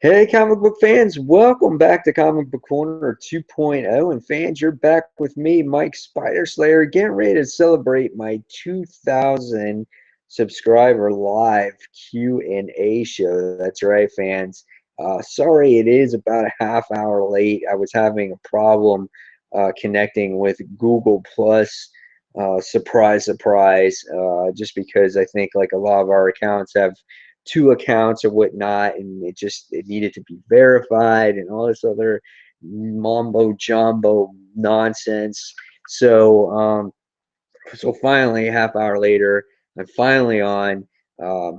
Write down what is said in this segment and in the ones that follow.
Hey, comic book fans, welcome back to Comic Book Corner 2.0. And fans, you're back with me, Mike Spider Slayer, getting ready to celebrate my 2,000 subscriber live Q&A show. That's right, fans. Sorry, it is about a half hour late. I was having a problem connecting with Google Plus. Surprise, surprise. Just because I think like a lot of our accounts have two accounts or whatnot, and it needed to be verified and all this other mumbo jumbo nonsense. So finally, a half hour later, I'm finally on.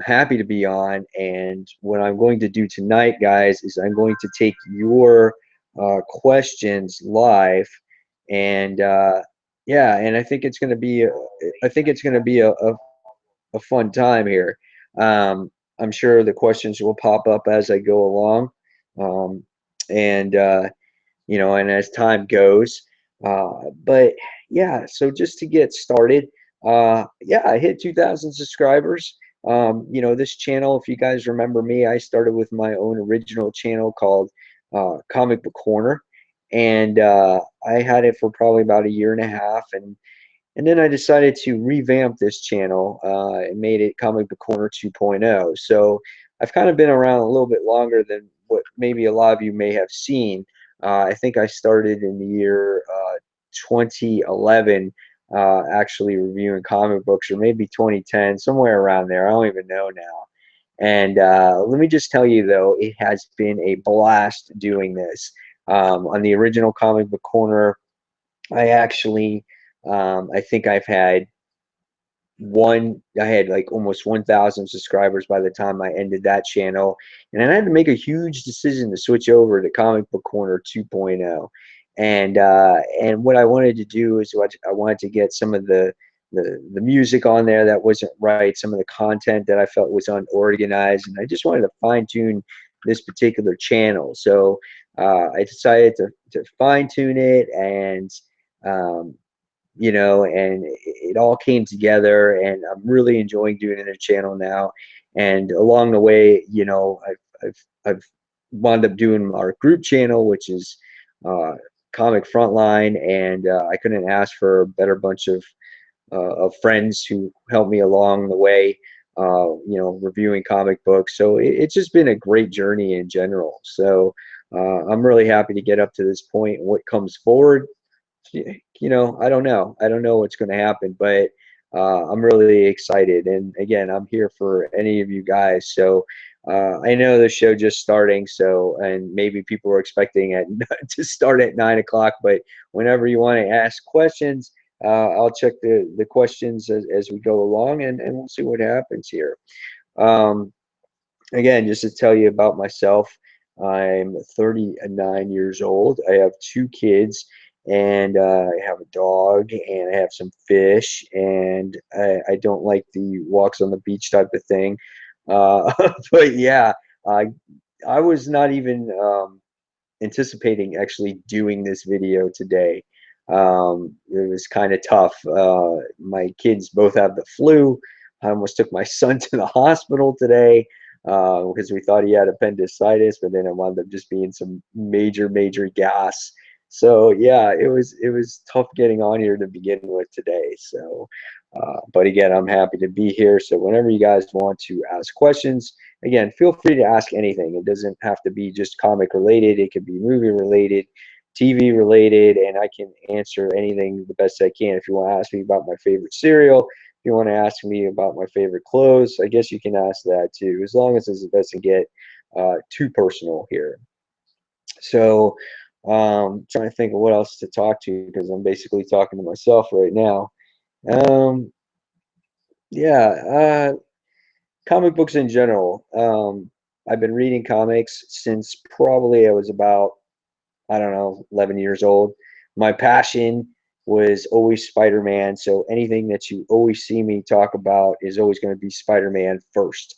Happy to be on. And what I'm going to do tonight, guys, is I'm going to take your questions live, and yeah, and I think it's going to be a fun time here. Um, I'm sure the questions will pop up as I go along, um, and and as time goes. But yeah, so just to get started, yeah, I hit 2,000 subscribers. This channel, if you guys remember me, I started with my own original channel called Comic Book Corner, and I had it for probably about a year and a half, and then I decided to revamp this channel and made it Comic Book Corner 2.0. So I've kind of been around a little bit longer than what maybe a lot of you may have seen. I think I started in the year 2011, actually reviewing comic books, or maybe 2010, somewhere around there. I don't even know now. And let me just tell you, though, it has been a blast doing this. On the original Comic Book Corner, I actually I think I had like almost 1,000 subscribers by the time I ended that channel. And I had to make a huge decision to switch over to Comic Book Corner 2.0. And what I wanted to do is I wanted to get some of the music on there that wasn't right, some of the content that I felt was unorganized, and I just wanted to fine tune this particular channel. So I decided to fine tune it, and um, and it all came together, and I'm really enjoying doing it in a channel now. And along the way, I've wound up doing our group channel, which is uh, Comic Frontline, and I couldn't ask for a better bunch of friends who helped me along the way, reviewing comic books. So it's just been a great journey in general. So I'm really happy to get up to this point. What comes forward, I don't know. I don't know what's going to happen, but I'm really excited. And again, I'm here for any of you guys. So I know the show just starting, and maybe people are expecting it to start at 9 o'clock, but whenever you want to ask questions, I'll check the questions as we go along, and we'll see what happens here. Um, Again, just to tell you about myself, I'm 39 years old. I have two kids, and I have a dog, and I have some fish, and I don't like the walks on the beach type of thing. Uh, but yeah, I I was not even anticipating actually doing this video today. It was kind of tough. My kids both have the flu. I almost took my son to the hospital today because we thought he had appendicitis, but then it wound up just being some major gas. So yeah, it was tough getting on here to begin with today. So, but again, I'm happy to be here. So whenever you guys want to ask questions, again, feel free to ask anything. It doesn't have to be just comic related. It could be movie related, TV related, and I can answer anything the best I can. If you want to ask me about my favorite cereal, if you want to ask me about my favorite clothes, I guess you can ask that too, as long as it doesn't get too personal here. So, trying to think of what else to talk to because I'm basically talking to myself right now. Um, yeah, comic books in general. I've been reading comics since probably I was about, I don't know, 11 years old. My passion was always Spider-Man, so anything that you always see me talk about is always going to be Spider-Man first.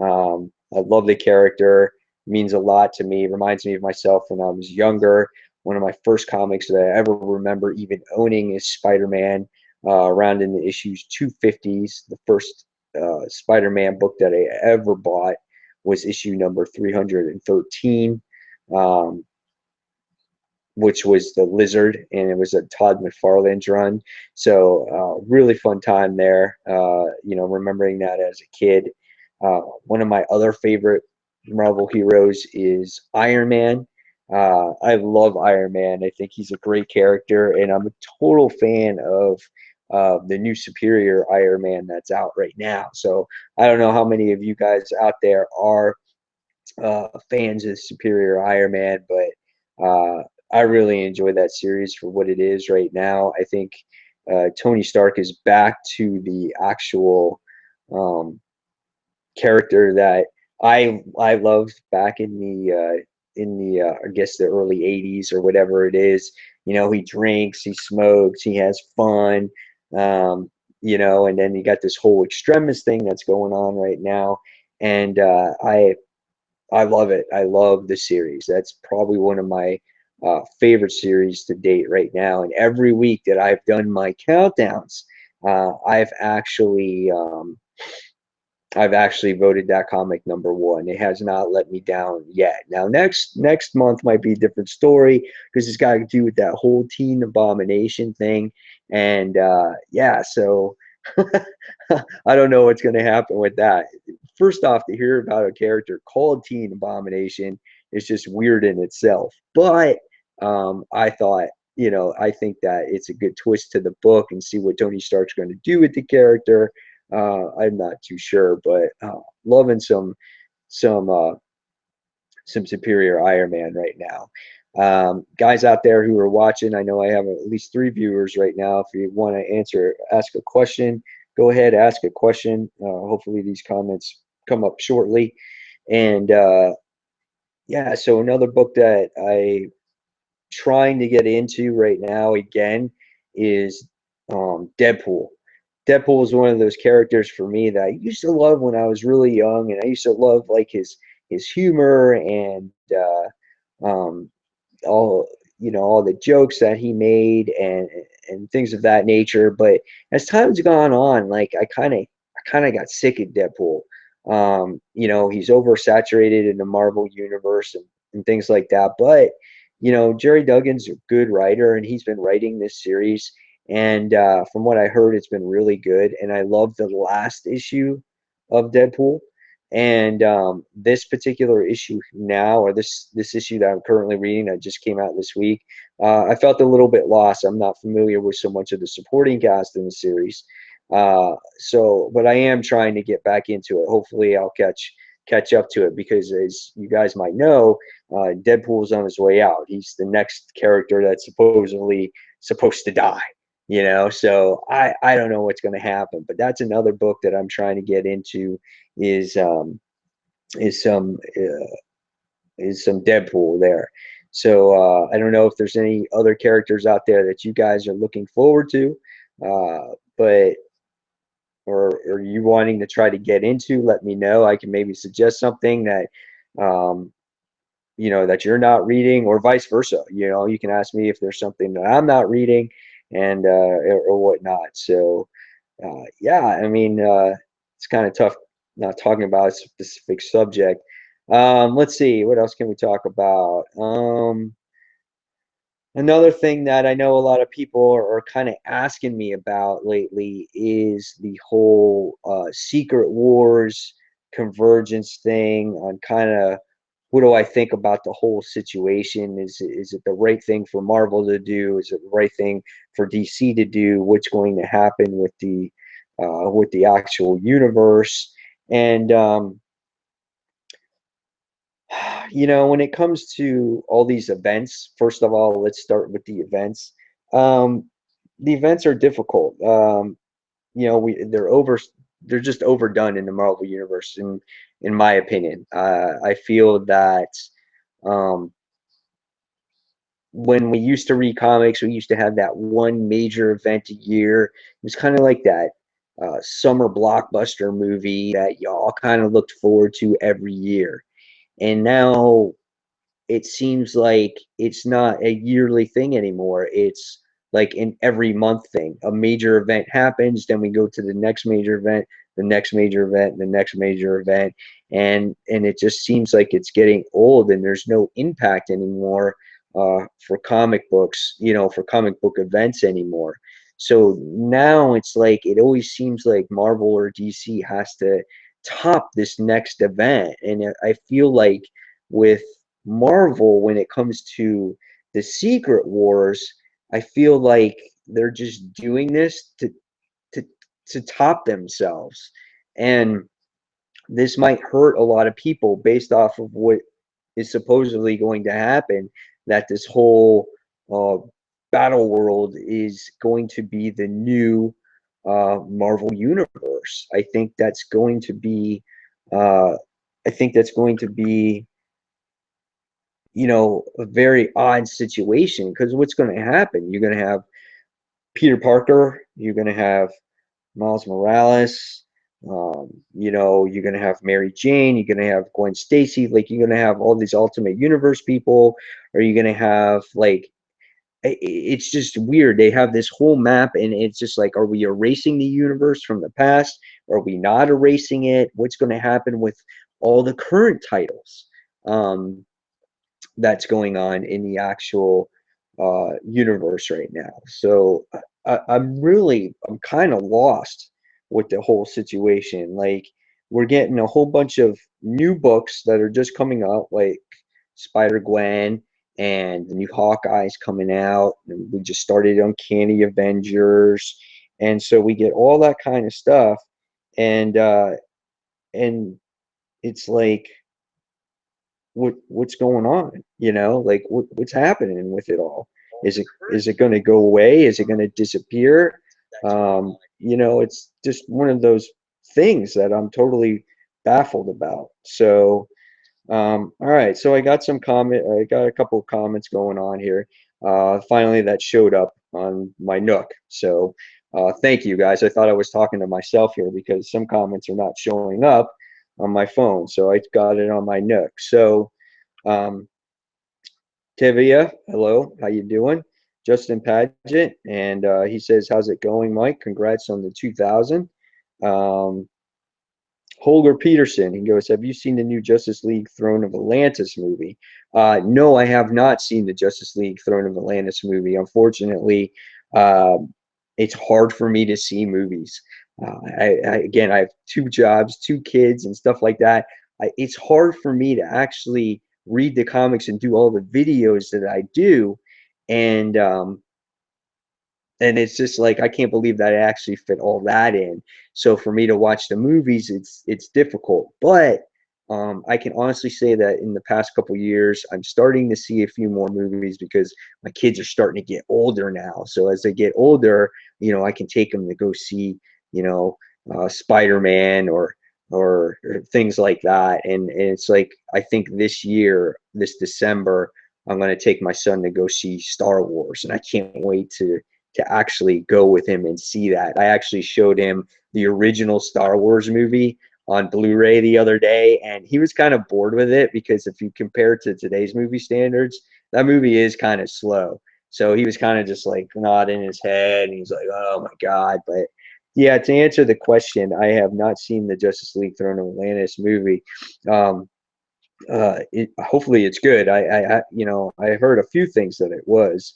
I love the character, means a lot to me, reminds me of myself when I was younger. One of my first comics that I ever remember even owning is Spider-Man, around in the issues 250s. The first Spider-Man book that I ever bought was issue number 313. Um, which was the Lizard, and it was a Todd McFarlane's run. So really fun time there. Remembering that as a kid. One of my other favorite Marvel heroes is Iron Man. I love Iron Man. I think he's a great character, and I'm a total fan of the new Superior Iron Man that's out right now. So I don't know how many of you guys out there are fans of Superior Iron Man, but I really enjoy that series for what it is right now. I think Tony Stark is back to the actual um, character that I loved back in the I guess the early '80s or whatever it is. He drinks, he smokes, he has fun. Um, and then you got this whole extremist thing that's going on right now, and I love it. I love the series. That's probably one of my favorite series to date right now. And every week that I've done my countdowns, I've actually voted that comic number one. It has not let me down yet. Now next month might be a different story because it's got to do with that whole Teen Abomination thing. And yeah, so I don't know what's going to happen with that. First off, to hear about a character called Teen Abomination is just weird in itself. But I thought, I think that it's a good twist to the book and see what Tony Stark's going to do with the character. I'm not too sure, but loving some some Superior Iron Man right now. Guys out there who are watching, I know I have at least 3 viewers right now. If you want to ask a question, go ahead, ask a question. Hopefully these comments come up shortly. And yeah, so another book that I trying to get into right now again is Deadpool. Deadpool is one of those characters for me that I used to love when I was really young, and I used to love like his humor and um, all all the jokes that he made and things of that nature. But as time's gone on, like I kind of got sick of Deadpool. He's oversaturated in the Marvel universe and things like that. But Jerry Duggan's a good writer, and he's been writing this series. And from what I heard, it's been really good. And I love the last issue of Deadpool. And this particular issue now, or this issue that I'm currently reading that just came out this week, I felt a little bit lost. I'm not familiar with so much of the supporting cast in the series, but I am trying to get back into it. Hopefully, I'll catch up to it because, as you guys might know, Deadpool's on his way out. He's the next character that's supposedly supposed to die. So I don't know what's going to happen, but that's another book that I'm trying to get into is um, is some uh, is some Deadpool there. So I don't know if there's any other characters out there that you guys are looking forward to, but or you wanting to try to get into, let me know. I can maybe suggest something that um, that you're not reading, or vice versa. You can ask me if there's something that I'm not reading, and or whatnot. So yeah, I mean, it's kind of tough not talking about a specific subject. Let's see, what else can we talk about? Another thing that I know a lot of people are kind of asking me about lately is the whole Secret Wars convergence thing on kind of what do I think about the whole situation? Is it the right thing for Marvel to do? Is it the right thing for DC to do? What's going to happen with the actual universe? And when it comes to all these events, first of all, let's start with the events. Um, the events are difficult. They're just overdone in the Marvel universe, in my opinion. I feel that um, when we used to read comics, we used to have that one major event a year. It was kind of like that summer blockbuster movie that y'all kind of looked forward to every year. And now it seems like it's not a yearly thing anymore. It's like an every month thing. A major event happens, then we go to the next major event, the next major event, the next major event, and it just seems like it's getting old, and there's no impact anymore for comic books, for comic book events anymore. So now it's like it always seems like Marvel or DC has to top this next event, and I feel like with Marvel, when it comes to the Secret Wars, I feel like they're just doing this to to top themselves, and this might hurt a lot of people based off of what is supposedly going to happen. That this whole uh, battle world is going to be the new Marvel universe. I think that's going to be. Uh, I think that's going to be a very odd situation because what's going to happen? You're going to have Peter Parker, you're going to have Miles Morales, you're going to have Mary Jane, you're going to have Gwen Stacy, like you're going to have all these Ultimate Universe people, or you're going to have like it's just weird. They have this whole map, and it's just like, are we erasing the universe from the past? Are we not erasing it? What's going to happen with all the current titles? That's going on in the actual universe right now. So I'm kind of lost with the whole situation. Like we're getting a whole bunch of new books that are just coming out, like Spider-Gwen and the new Hawkeye's coming out. And we just started Uncanny Avengers, and so we get all that kind of stuff, and it's like what's going on, like what's happening with it all. Is it going to go away? Is it going to disappear? It's just one of those things that I'm totally baffled about. So all right, so I got a couple of comments going on here finally that showed up on my Nook. So thank you guys. I thought I was talking to myself here because some comments are not showing up on my phone, so I got it on my Nook. So um, Tivia, hello, how you doing? Justin Paget, and he says, "How's it going, Mike? Congrats on the 2000." Um, Holger Peterson, he goes, "Have you seen the new Justice League Throne of Atlantis movie?" No, I have not seen the Justice League Throne of Atlantis movie. Unfortunately, uh, it's hard for me to see movies. Again, I have two jobs, two kids, and stuff like that. It's hard for me to actually read the comics and do all the videos that I do, and it's just like I can't believe that I actually fit all that in. So for me to watch the movies, it's difficult. But I can honestly say that in the past couple years, I'm starting to see a few more movies because my kids are starting to get older now. So as they get older, I can take them to go see, Spider-Man or things like that. And it's like I think this year, this December, I'm going to take my son to go see Star Wars, and I can't wait to actually go with him and see that. I actually showed him the original Star Wars movie on Blu-ray the other day, and he was kind of bored with it because if you compare it to today's movie standards, that movie is kind of slow. So he was kind of just like nodding his head, and he's like, "Oh my God!" But yeah, to answer the question, I have not seen the Justice League Throne of Atlantis movie. Um, hopefully it's good. I heard a few things that it was.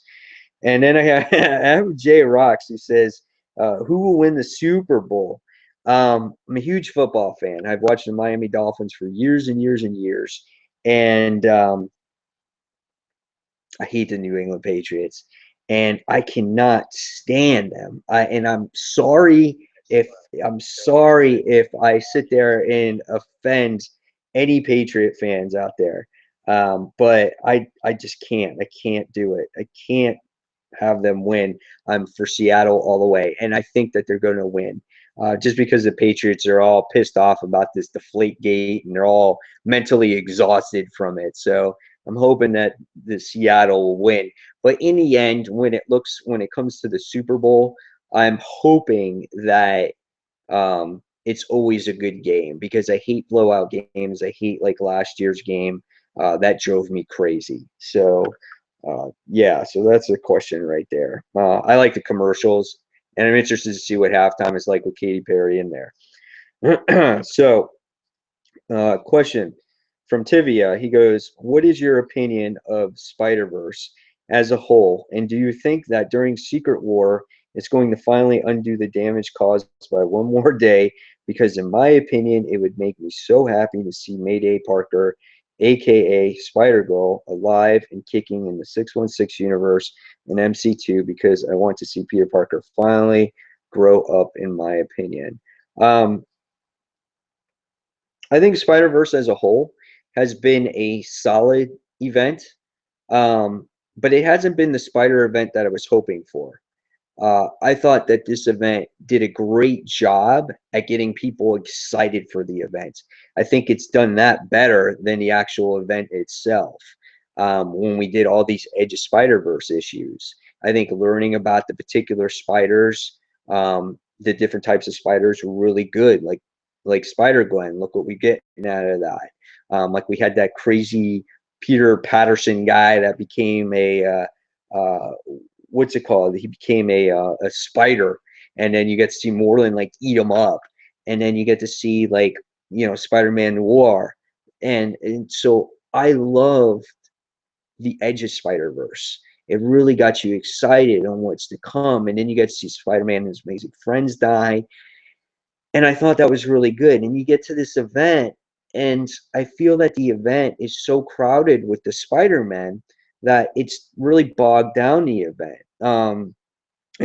And then I have, I have Jay Rocks who says, "Who will win the Super Bowl?" I'm a huge football fan. I've watched the Miami Dolphins for years and years and years, and I hate the New England Patriots, and I cannot stand them. And if I'm sorry if I sit there and offend any Patriot fans out there, but I just can't. I can't do it. I can't have them win. I'm for Seattle all the way, and I think that they're going to win. Just because the Patriots are all pissed off about this deflate gate and they're all mentally exhausted from it. So I'm hoping that the Seattle will win. But in the end, when it comes to the Super Bowl, I'm hoping that it's always a good game because I hate blowout games. I hate like last year's game. That drove me crazy. So Yeah, so that's the question right there. I like the commercials, and I'm interested to see what halftime is like with Katy Perry in there. So, question from Tivia. He goes, "What is your opinion of Spider-Verse as a whole, and do you think that during Secret War it's going to finally undo the damage caused by one more day? Because in my opinion, it would make me so happy to see Mayday Parker, aka Spider-Girl, alive and kicking in the 616 universe in MC2, because I want to see Peter Parker finally grow up, in my opinion." Um, I think Spider Verse as a whole has been a solid event, um, but it hasn't been the Spider event that I was hoping for. I thought that this event did a great job at getting people excited for the event. I think it's done that better than the actual event itself. When we did all these Edge of Spider Verse issues, I think learning about the particular spiders, the different types of spiders, were really good. Like Spider Gwen, look what we get out of that. Like we had that crazy Peter Patterson guy that became uh, what's it called? He became a spider, and then you get to see Moreland like eat him up, and then you get to see like Spider-Man Noir, and so I love the Edge of Spider Verse. It really got you excited on what's to come, and then you get to see Spider-Man and his amazing friends die, and I thought that was really good. And you get to this event, and I feel that the event is so crowded with the Spider-Man that it's really bogged down the event. And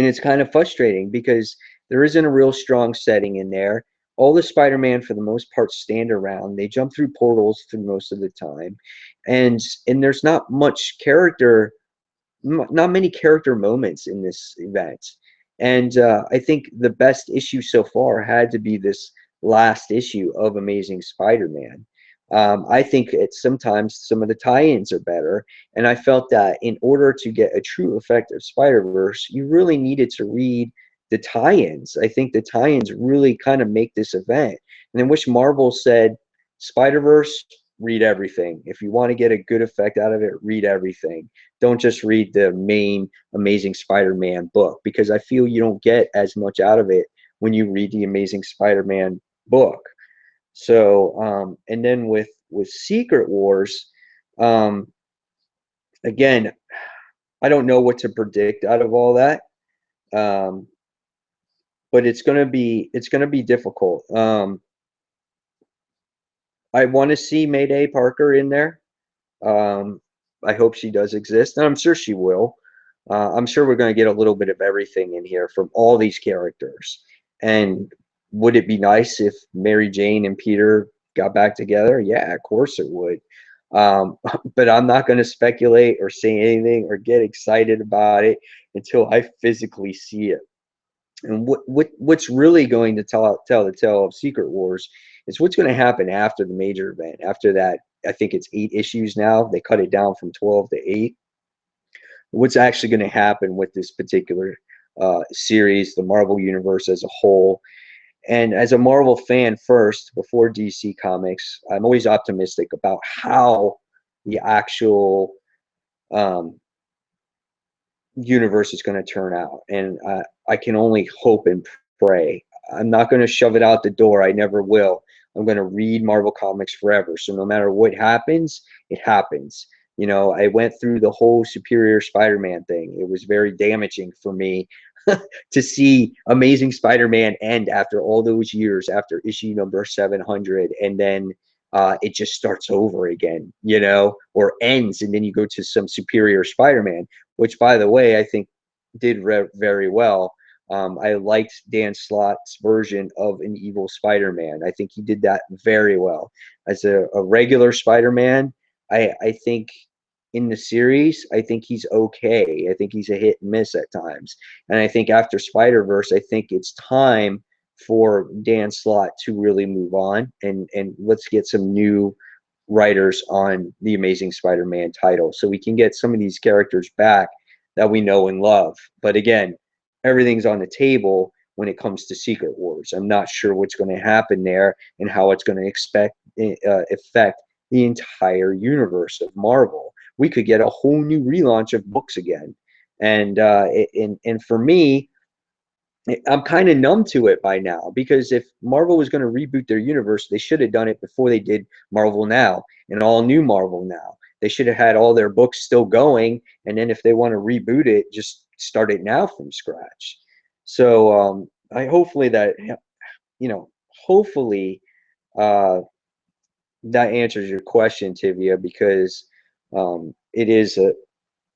it's kind of frustrating because there isn't a real strong setting in there. All the Spider-Man for the most part stand around. They jump through portals for most of the time, and there's not much character, not many character moments in this event. And I think the best issue so far had to be this last issue of Amazing Spider-Man. I think sometimes some of the tie-ins are better, and I felt that in order to get a true effect of Spider-Verse, you really needed to read the tie-ins. I think the tie-ins really kind of make this event. And then wish Marvel said, Spider-Verse, read everything. If you want to get a good effect out of it, read everything. Don't just read the main Amazing Spider-Man book, because I feel you don't get as much out of it when you read the Amazing Spider-Man book. So, and then with Secret Wars, um, again, I don't know what to predict out of all that, um, but it's gonna be difficult. I want to see Mayday Parker in there. Um, I hope she does exist, and I'm sure she will. I'm sure we're going to get a little bit of everything in here from all these characters. And would it be nice if Mary Jane and Peter got back together? Yeah, of course it would. But I'm not going to speculate or say anything or get excited about it until I physically see it. And what's really going to tell the tale of Secret Wars is what's going to happen after the major event. After that, I think it's 8 issues now. They cut it down from 12 to 8. What's actually going to happen with this particular series, the Marvel Universe as a whole? And as a Marvel fan first, before DC Comics, I'm always optimistic about how the actual um, universe is going to turn out. And I can only hope and pray. I'm not going to shove it out the door. I never will. I'm going to read Marvel Comics forever. So no matter what happens, it happens. I went through the whole Superior Spider-Man thing. It was very damaging for me to see Amazing Spider-Man end after all those years, after issue number 700, and then it just starts over again, or ends, and then you go to some Superior Spider-Man, which, by the way, I think did very well. I liked Dan Slott's version of an evil Spider-Man. I think he did that very well. As a regular Spider-Man, I think in the series, I think he's okay. I think he's a hit and miss at times. And I think after Spider-Verse, I think it's time for Dan Slott to really move on, and let's get some new writers on the Amazing Spider-Man title so we can get some of these characters back that we know and love. But again, everything's on the table when it comes to Secret Wars. I'm not sure what's going to happen there and how it's going to affect the entire universe of Marvel. we could get a whole new relaunch of books again. And for me, I'm kind of numb to it by now, because if Marvel was going to reboot their universe, they should have done it before they did Marvel Now and all new Marvel Now. They should have had all their books still going, and then if they want to reboot it, just start it now from scratch. So I hopefully that hopefully uh, that answers your question, Tivia, because it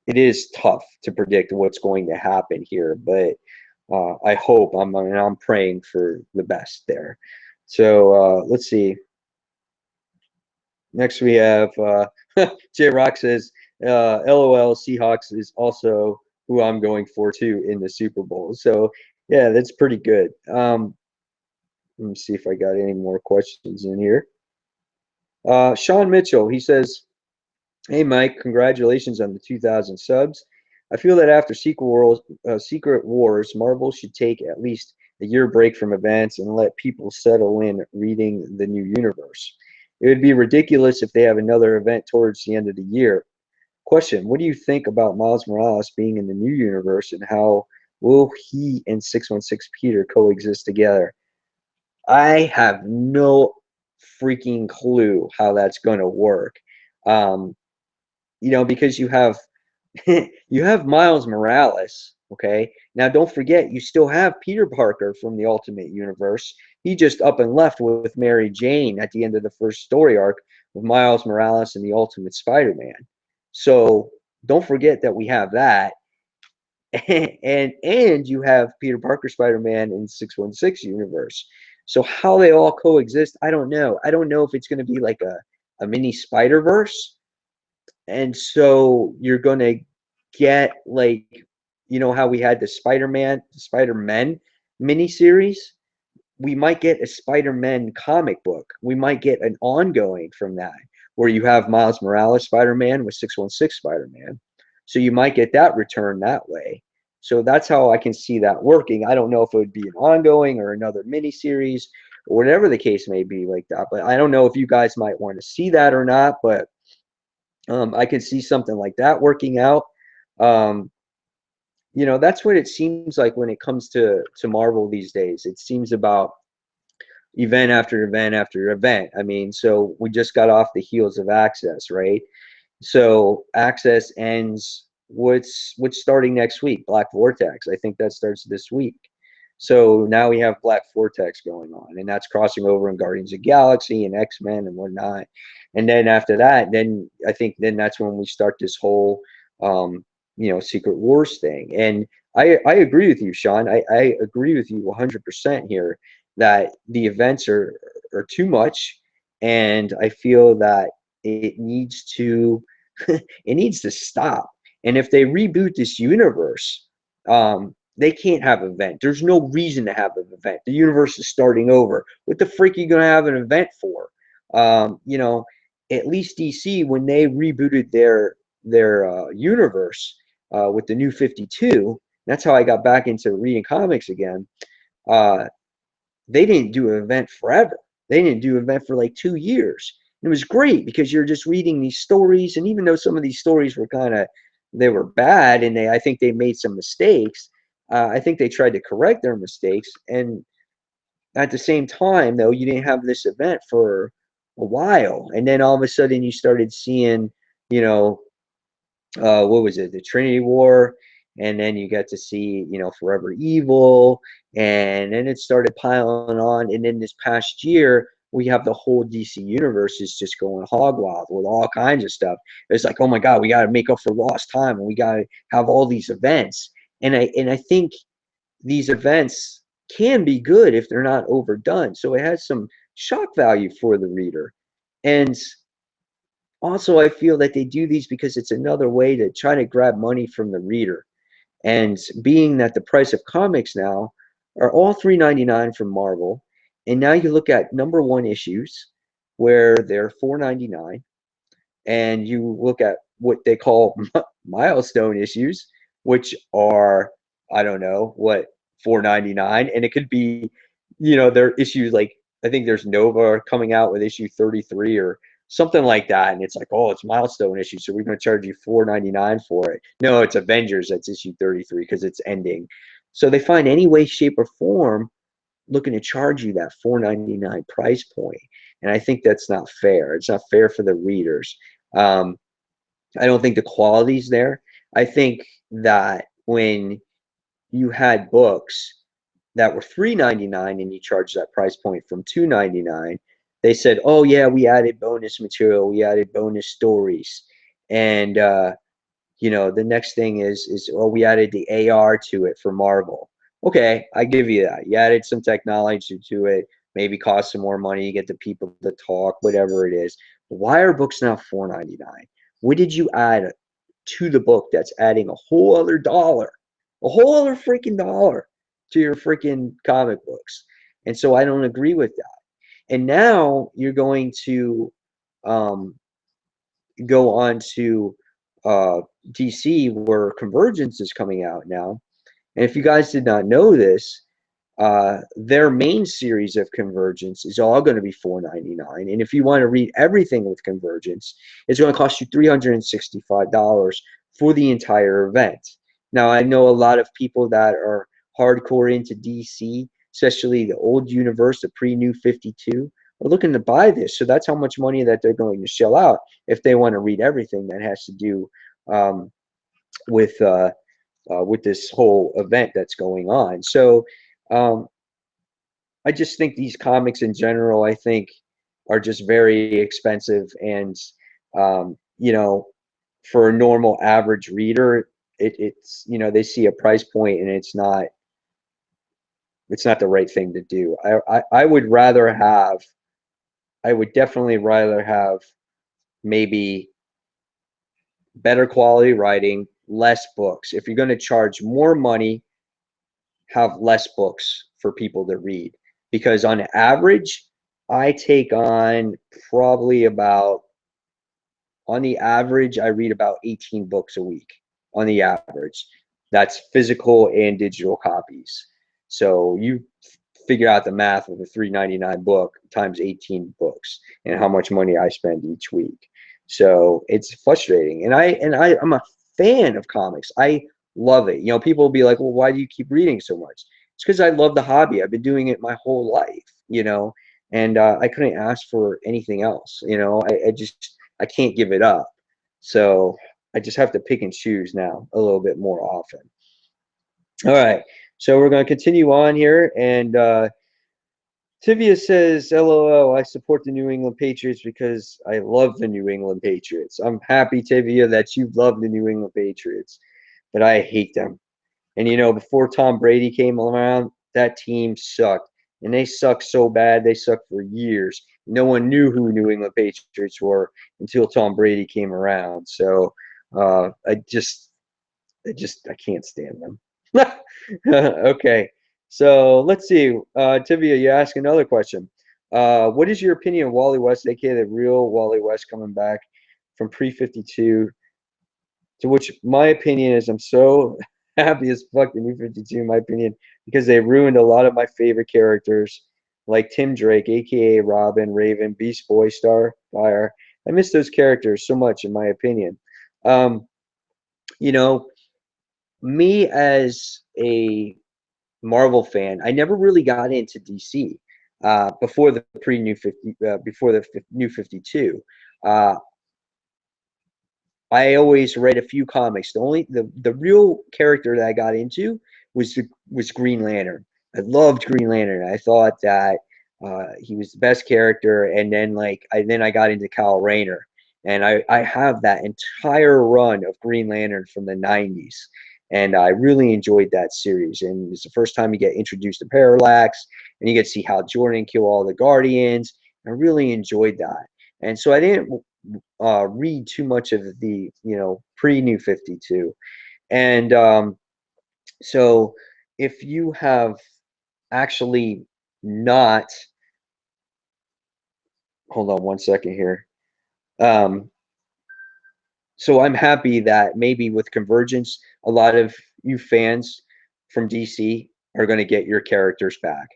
is tough to predict what's going to happen here, but I hope I'm praying for the best there. So let's see. Next we have J Rock says, "LOL, Seahawks is also who I'm going for too in the Super Bowl." So yeah, that's pretty good. Let me see if I got any more questions in here. Sean Mitchell, he says, "Hey Mike, congratulations on the 2,000 subs. I feel that after Secret Wars, Marvel should take at least a year break from events and let people settle in reading the new universe. It would be ridiculous if they have another event towards the end of the year. Question, what do you think about Miles Morales being in the new universe, and how will he and 616 Peter coexist together?" I have no freaking clue how that's going to work. Um, because you have you have Miles Morales, okay? Now don't forget, you still have Peter Parker from the Ultimate Universe. He just up and left with Mary Jane at the end of the first story arc with Miles Morales and the Ultimate Spider-Man. So don't forget that we have that. And you have Peter Parker Spider-Man in 616 universe. So how they all coexist, I don't know. I don't know if it's going to be like a mini Spider-Verse, and so you're going to get, like, how we had the Spider-Men miniseries. We might get a Spider-Man comic book. We might get an ongoing from that, where you have Miles Morales Spider-Man with 616 Spider-Man. So you might get that return that way. So that's how I can see that working. I don't know if it would be an ongoing or another miniseries or whatever the case may be like that. But I don't know if you guys might want to see that or not. But I could see something like that working out. Um, that's what it seems like when it comes to Marvel these days. It seems about event after event after event. I mean, so we just got off the heels of Access, right? So Access ends. What's starting next week? Black Vortex. I think that starts this week. So now we have Black Vortex going on, and that's crossing over in Guardians of the Galaxy and X-Men and whatnot. And then after that, then I think then that's when we start this whole Secret Wars thing. And I agree with you, Sean. I agree with you 100% here that the events are too much, and I feel that it needs to it needs to stop. And if they reboot this universe, they can't have an event. There's no reason to have an event. The universe is starting over. What the freak are you going to have an event for? At least DC, when they rebooted their universe with the New 52, that's how I got back into reading comics again. They didn't do an event forever. They didn't do an event for like 2 years. And it was great because you're just reading these stories, and even though some of these stories were they were bad, and I think they made some mistakes. I think they tried to correct their mistakes, and at the same time, though, you didn't have this event for a while, and then all of a sudden you started seeing, you know, what was it, the Trinity War, and then you got to see, Forever Evil, and then it started piling on, and then this past year we have the whole DC universe is just going hog wild with all kinds of stuff. It's like, oh my God, we got to make up for lost time, and we got to have all these events, and I think these events can be good if they're not overdone. So it has some shock value for the reader, and also I feel that they do these because it's another way to try to grab money from the reader. And being that the price of comics now are all $3.99 from Marvel, and now you look at number one issues where they're $4.99, and you look at what they call milestone issues, which are, I don't know what, $4.99, and it could be, their issues like, I think there's Nova coming out with issue 33 or something like that. And it's like, oh, it's milestone issue, so we're going to charge you $4.99 for it. No, it's Avengers that's issue 33 because it's ending. So they find any way, shape, or form looking to charge you that $4.99 price point. And I think that's not fair. It's not fair for the readers. I don't think the quality's there. I think that when you had books that were $3.99 and you charged that price point from $2.99, they said, oh yeah, we added bonus material, we added bonus stories. And the next thing is oh, we added the AR to it for Marvel. Okay, I give you that. You added some technology to it, maybe cost some more money, you get the people to talk, whatever it is. Why are books now $4.99? What did you add to the book that's adding a whole other dollar, a whole other freaking dollar to your freaking comic books? And so I don't agree with that. And now you're going to um, go on to DC, where Convergence is coming out now. And if you guys did not know this, their main series of Convergence is all going to be $4.99. And if you want to read everything with Convergence, it's going to cost you $365 for the entire event. Now, I know a lot of people that are hardcore into DC, especially the old universe, the pre-New 52, are looking to buy this. So that's how much money that they're going to shell out if they want to read everything that has to do with this whole event that's going on. So I just think these comics in general, I think, are just very expensive. And for a normal average reader, it's they see a price point and it's not the right thing to do. I would rather have, I would definitely rather have maybe better quality writing, less books. If you're going to charge more money, have less books for people to read. Because on average, I take on probably about, on the average, I read about 18 books a week on the average. That's physical and digital copies. So you figure out the math of a $3.99 book times 18 books and how much money I spend each week. So it's frustrating. And I'm a fan of comics. I love it. People will be like, well, why do you keep reading so much? It's because I love the hobby. I've been doing it my whole life, and I couldn't ask for anything else. I can't give it up. So I just have to pick and choose now a little bit more often. All right. So we're going to continue on here. And Tivia says, LOL, I support the New England Patriots because I love the New England Patriots. I'm happy, Tivia, that you love the New England Patriots, but I hate them. And, before Tom Brady came around, that team sucked. And they sucked so bad, they sucked for years. No one knew who New England Patriots were until Tom Brady came around. So I can't stand them. Okay. So let's see. Tivia, you ask another question. What is your opinion of Wally West, aka the real Wally West, coming back from pre-52? To which my opinion is, I'm so happy as fuck the new 52, in my opinion, because they ruined a lot of my favorite characters, like Tim Drake, aka Robin, Raven, Beast Boy, Starfire. I miss those characters so much, in my opinion. Me as a Marvel fan, I never really got into DC before the New 52. I always read a few comics. The real character that I got into was Green Lantern. I loved Green Lantern. I thought that he was the best character. And then I got into Kyle Rayner, and I have that entire run of Green Lantern from the 90s. And I really enjoyed that series. And it's the first time you get introduced to Parallax, and you get to see Hal Jordan kill all the Guardians. I really enjoyed that. And so I didn't read too much of the pre-New 52. And so if you have actually not, hold on one second here. So I'm happy that maybe with Convergence, a lot of you fans from DC are going to get your characters back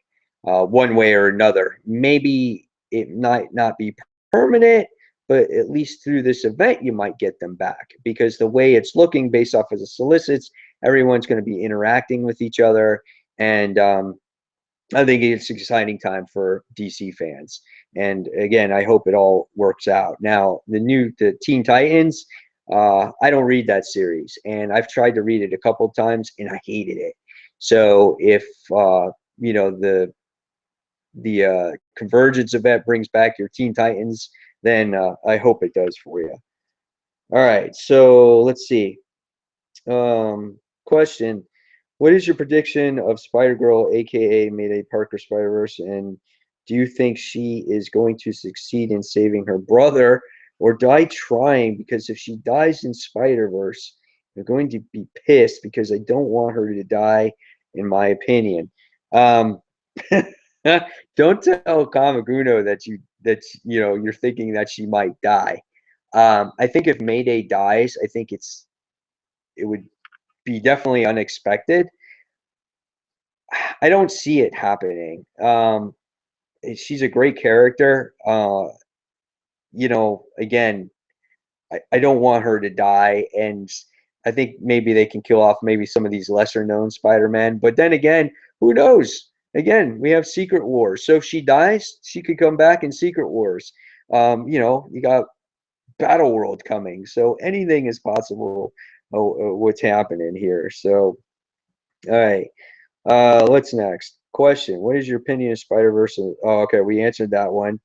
one way or another. Maybe it might not be permanent, but at least through this event, you might get them back, because the way it's looking based off of the solicits, everyone's going to be interacting with each other. And I think it's an exciting time for DC fans. And again, I hope it all works out. Now, the Teen Titans, I don't read that series, and I've tried to read it a couple of times, and I hated it. So if the Convergence event brings back your Teen Titans, then I hope it does for you. All right, so let's see. Question: what is your prediction of Spider-Girl, aka Mayday Parker Spider-Verse, and do you think she is going to succeed in saving her brother or die trying? Because if she dies in Spider-Verse, I'm going to be pissed because I don't want her to die, in my opinion. Um, don't tell Kamaguno that you're thinking that she might die. I think if Mayday dies, I think it would be definitely unexpected. I don't see it happening. She's a great character. Again, I don't want her to die, and I think maybe they can kill off maybe some of these lesser known Spider-Man. But then again, who knows? Again, we have Secret Wars. So if she dies, she could come back in Secret Wars. You got Battle World coming. So anything is possible, what's happening here. So, all right. What's next? Question: what is your opinion of Spider-Verse? Oh, okay, we answered that one.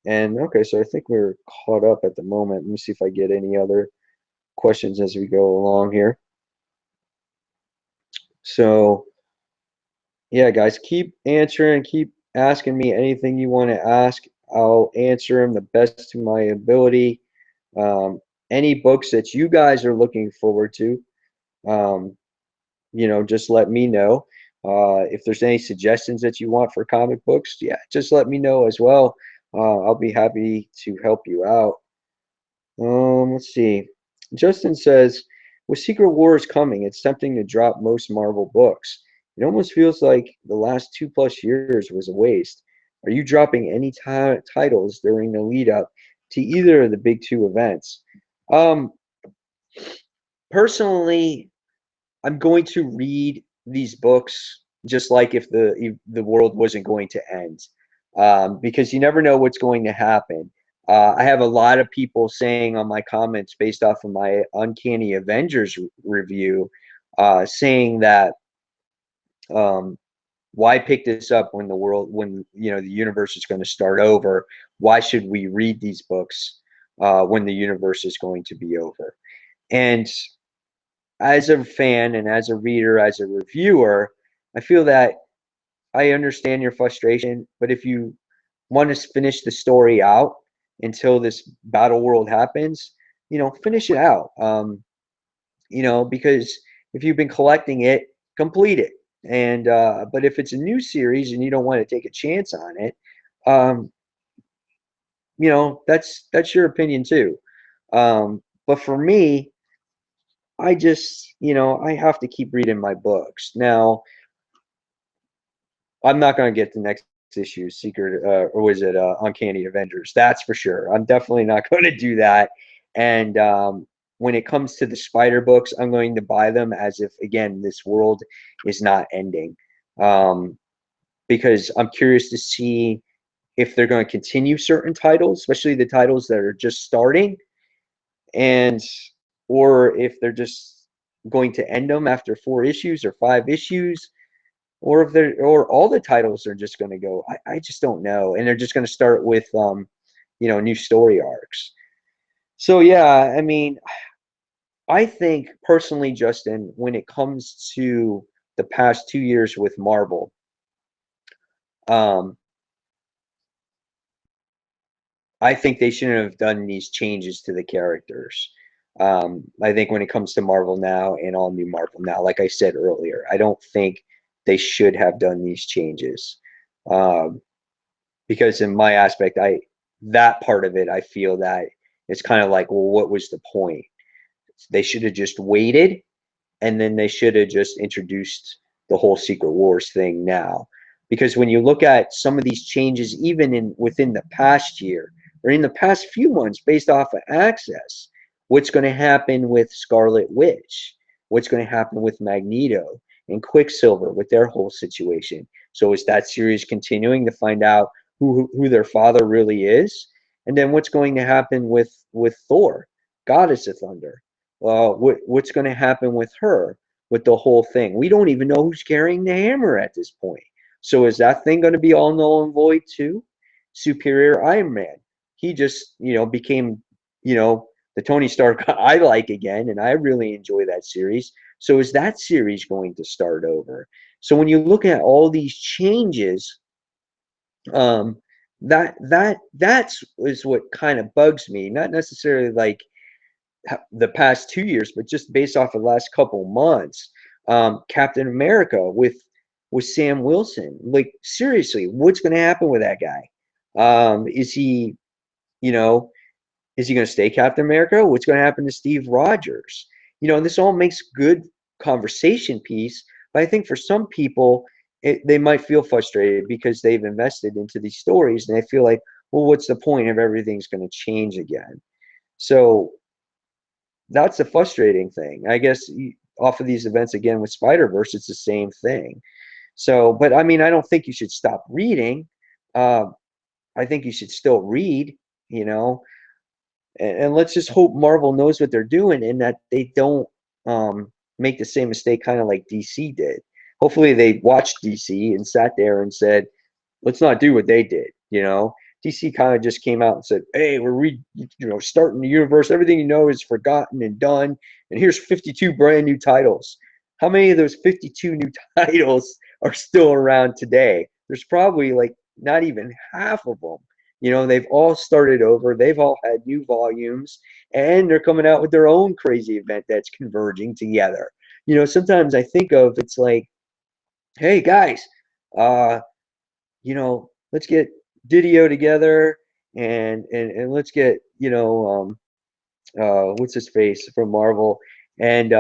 And okay, so I think we're caught up at the moment. Let me see if I get any other questions as we go along here. So, yeah, guys, keep answering, keep asking me anything you want to ask. I'll answer them the best to my ability. Any books that you guys are looking forward to, just let me know. If there's any suggestions that you want for comic books, yeah, just let me know as well. I'll be happy to help you out. Let's see. Justin says, with Secret Wars coming, it's tempting to drop most Marvel books. It almost feels like the last 2+ years was a waste. Are you dropping any titles during the lead up to either of the big two events? Um, Personally, I'm going to read these books just like if the world wasn't going to end, because you never know what's going to happen. I have a lot of people saying on my comments based off of my Uncanny Avengers review, saying that why pick this up when the universe is going to start over? Why should we read these books when the universe is going to be over? And as a fan and as a reader, as a reviewer, I feel that I understand your frustration, but if you want to finish the story out until this battle world happens, finish it out. Because if you've been collecting it, complete it. And but if it's a new series and you don't want to take a chance on it, um, that's your opinion too. But for me, I have to keep reading my books. Now, I'm not going to get the next issue, Secret, or was it Uncanny Avengers? That's for sure. I'm definitely not going to do that. And when it comes to the Spider books, I'm going to buy them as if, again, this world is not ending. Because I'm curious to see if they're going to continue certain titles, especially the titles that are just starting, and or if they're just going to end them after 4 issues or 5 issues, or if they're or all the titles are just going to go. I just don't know, and they're just going to start with new story arcs. So yeah, I mean, I think personally, Justin, when it comes to the past 2 years with Marvel, um, I think they shouldn't have done these changes to the characters. I think when it comes to Marvel now and all new Marvel now, like I said earlier, I don't think they should have done these changes. Um, because in my aspect, that part of it, I feel that it's kind of like, well, what was the point? They should have just waited, and then they should have just introduced the whole Secret Wars thing now. Because when you look at some of these changes, even in within the past year, or in the past few months based off of Access, what's going to happen with Scarlet Witch, what's going to happen with Magneto and Quicksilver with their whole situation. So is that series continuing to find out who their father really is? And then what's going to happen with Thor, Goddess of Thunder? What's going to happen with her, with the whole thing? We don't even know who's carrying the hammer at this point. So is that thing going to be all null and void too? Superior Iron Man, he just became the Tony Stark I like again, and I really enjoy that series. So is that series going to start over? So when you look at all these changes, um, that's is what kind of bugs me. Not necessarily like the past 2 years, but just based off of the last couple months. Captain America with Sam Wilson. Like seriously, what's going to happen with that guy? Is he, you know, is he going to stay Captain America? What's going to happen to Steve Rogers? And this all makes good conversation piece. But I think for some people, they might feel frustrated because they've invested into these stories and they feel like, well, what's the point if everything's going to change again? So that's the frustrating thing. I guess off of these events again with Spider-Verse, it's the same thing. So, but I mean, I don't think you should stop reading. Uh, I think you should still read, you know, and let's just hope Marvel knows what they're doing and that they don't make the same mistake kind of like DC did. Hopefully they watched DC and sat there and said, let's not do what they did. DC kind of just came out and said, hey, starting the universe. Everything you know is forgotten and done. And here's 52 brand new titles. How many of those 52 new titles are still around today? There's probably like not even half of them. They've all started over. They've all had new volumes, and they're coming out with their own crazy event that's converging together. Sometimes I think of it's like, hey guys, uh, let's get Didio together and let's get, what's his face from Marvel, and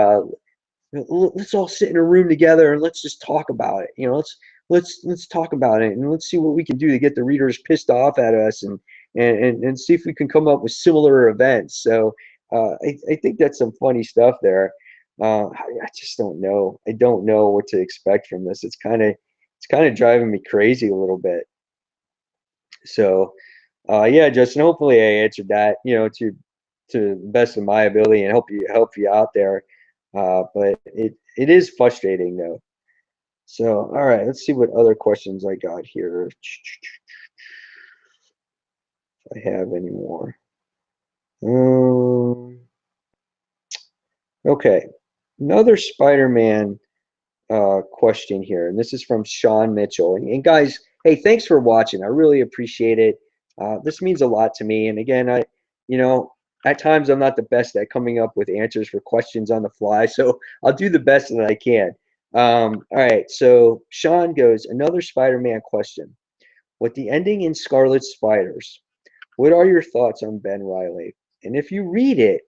let's all sit in a room together and let's just talk about it. Let's talk about it and let's see what we can do to get the readers pissed off at us and see if we can come up with similar events. So I think that's some funny stuff there. I just don't know. I don't know what to expect from this. It's kind of driving me crazy a little bit. So yeah, Justin, hopefully I answered that, to the best of my ability and help you out there. But it is frustrating though. So all right, let's see what other questions I got here. If I have any more. Okay, another Spider-Man question here, and this is from Sean Mitchell. And guys, hey, thanks for watching. I really appreciate it. This means a lot to me. And again, you know, at times I'm not the best at coming up with answers for questions on the fly, so I'll do the best that I can. All right, so Sean goes, another Spider-Man question. With the ending in Scarlet Spiders, what are your thoughts on Ben Riley? And if you read it,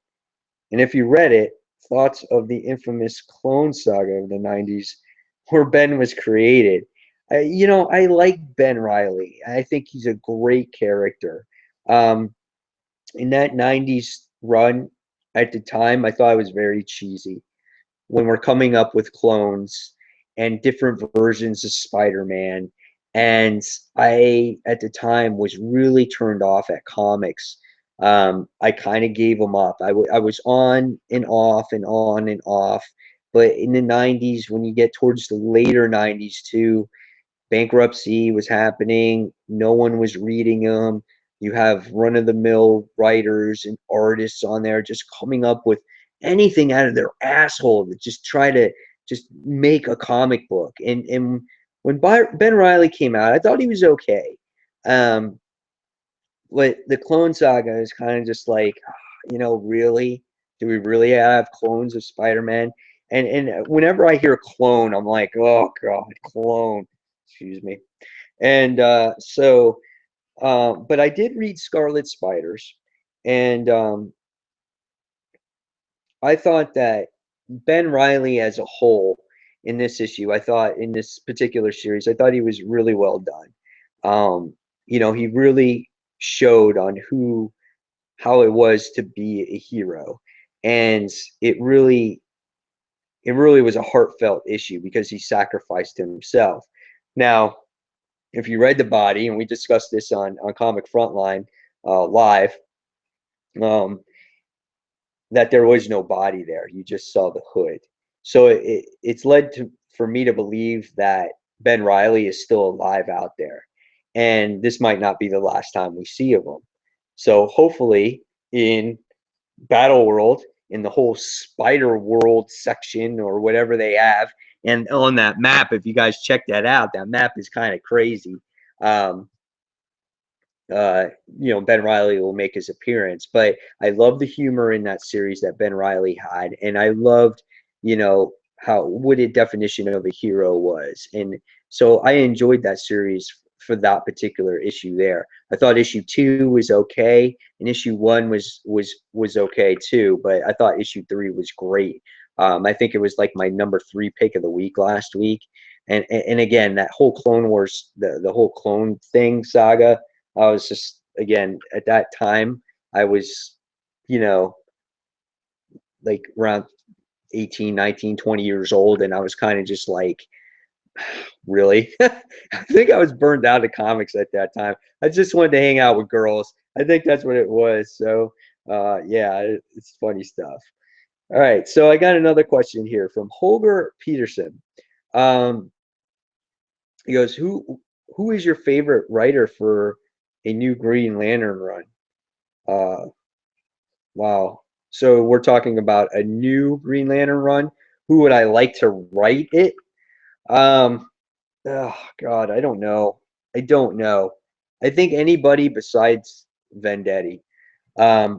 and if you read it, thoughts of the infamous Clone Saga of the 90s where Ben was created. I like Ben Riley. I think he's a great character. Um, in that 90s run at the time, I thought it was very cheesy when we're coming up with clones and different versions of Spider-Man. And I, at the time, was really turned off at comics. I kind of gave them up. I was on and off and on and off. But in the 90s, when you get towards the later 90s too, bankruptcy was happening. No one was reading them. You have run-of-the-mill writers and artists on there just coming up with anything out of their asshole to just try to just make a comic book. And when Ben Riley came out, I thought he was okay. But the Clone Saga is kind of just like, really? Do we really have clones of Spider-Man? And whenever I hear clone, I'm like, oh God, clone. Excuse me. And but I did read Scarlet Spiders, and I thought that Ben Riley as a whole in this issue, I thought in this particular series, I thought he was really well done. He really showed on how it was to be a hero. And it really was a heartfelt issue because he sacrificed himself. Now, if you read The Body, and we discussed this on Comic Frontline live, um, that there was no body there. You just saw the hood. So it's led to for me to believe that Ben Riley is still alive out there, and this might not be the last time we see of him. So hopefully, in Battle World, in the whole Spider World section or whatever they have, and on that map, if you guys check that out, that map is kind of crazy. Um, Ben Riley will make his appearance. But I love the humor in that series that Ben Riley had, and I loved, how what a definition of a hero was, and so I enjoyed that series for that particular issue there. I thought issue 2 was okay, and issue 1 was okay too, but I thought issue 3 was great. I think it was like my number 3 pick of the week last week. And again, that whole Clone Wars, the whole clone thing saga, I was just, again, at that time, I was, like around 18, 19, 20 years old. And I was kind of just like, really? I think I was burned out of comics at that time. I just wanted to hang out with girls. I think that's what it was. So, yeah, it's funny stuff. All right. So I got another question here from Holger Peterson. Um, he goes, who is your favorite writer for a new Green Lantern run? Uh, wow. So we're talking about a new Green Lantern run. Who would I like to write it? Um, oh God, I don't know. I don't know. I think anybody besides Vendetti.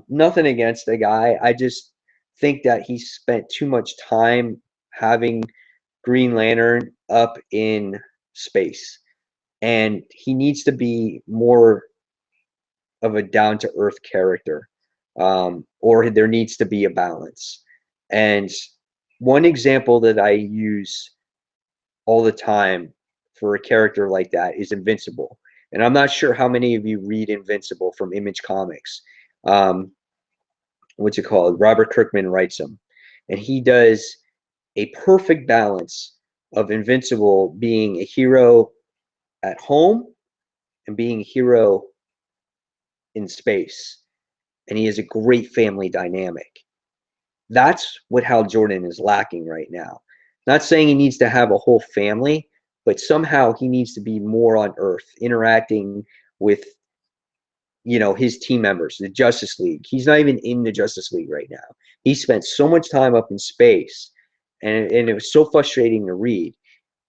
Nothing against the guy. I just think that he spent too much time having Green Lantern up in space, and he needs to be more of a down to earth character, or there needs to be a balance. And one example that I use all the time for a character like that is Invincible. And I'm not sure how many of you read Invincible from Image Comics. Um, what's it called? Robert Kirkman writes them, and he does a perfect balance of Invincible being a hero at home and being a hero in space. And he has a great family dynamic. That's what Hal Jordan is lacking right now. Not saying he needs to have a whole family, but somehow he needs to be more on Earth, interacting with his team members, the Justice League. He's not even in the Justice League right now. He spent so much time up in space, and it was so frustrating to read.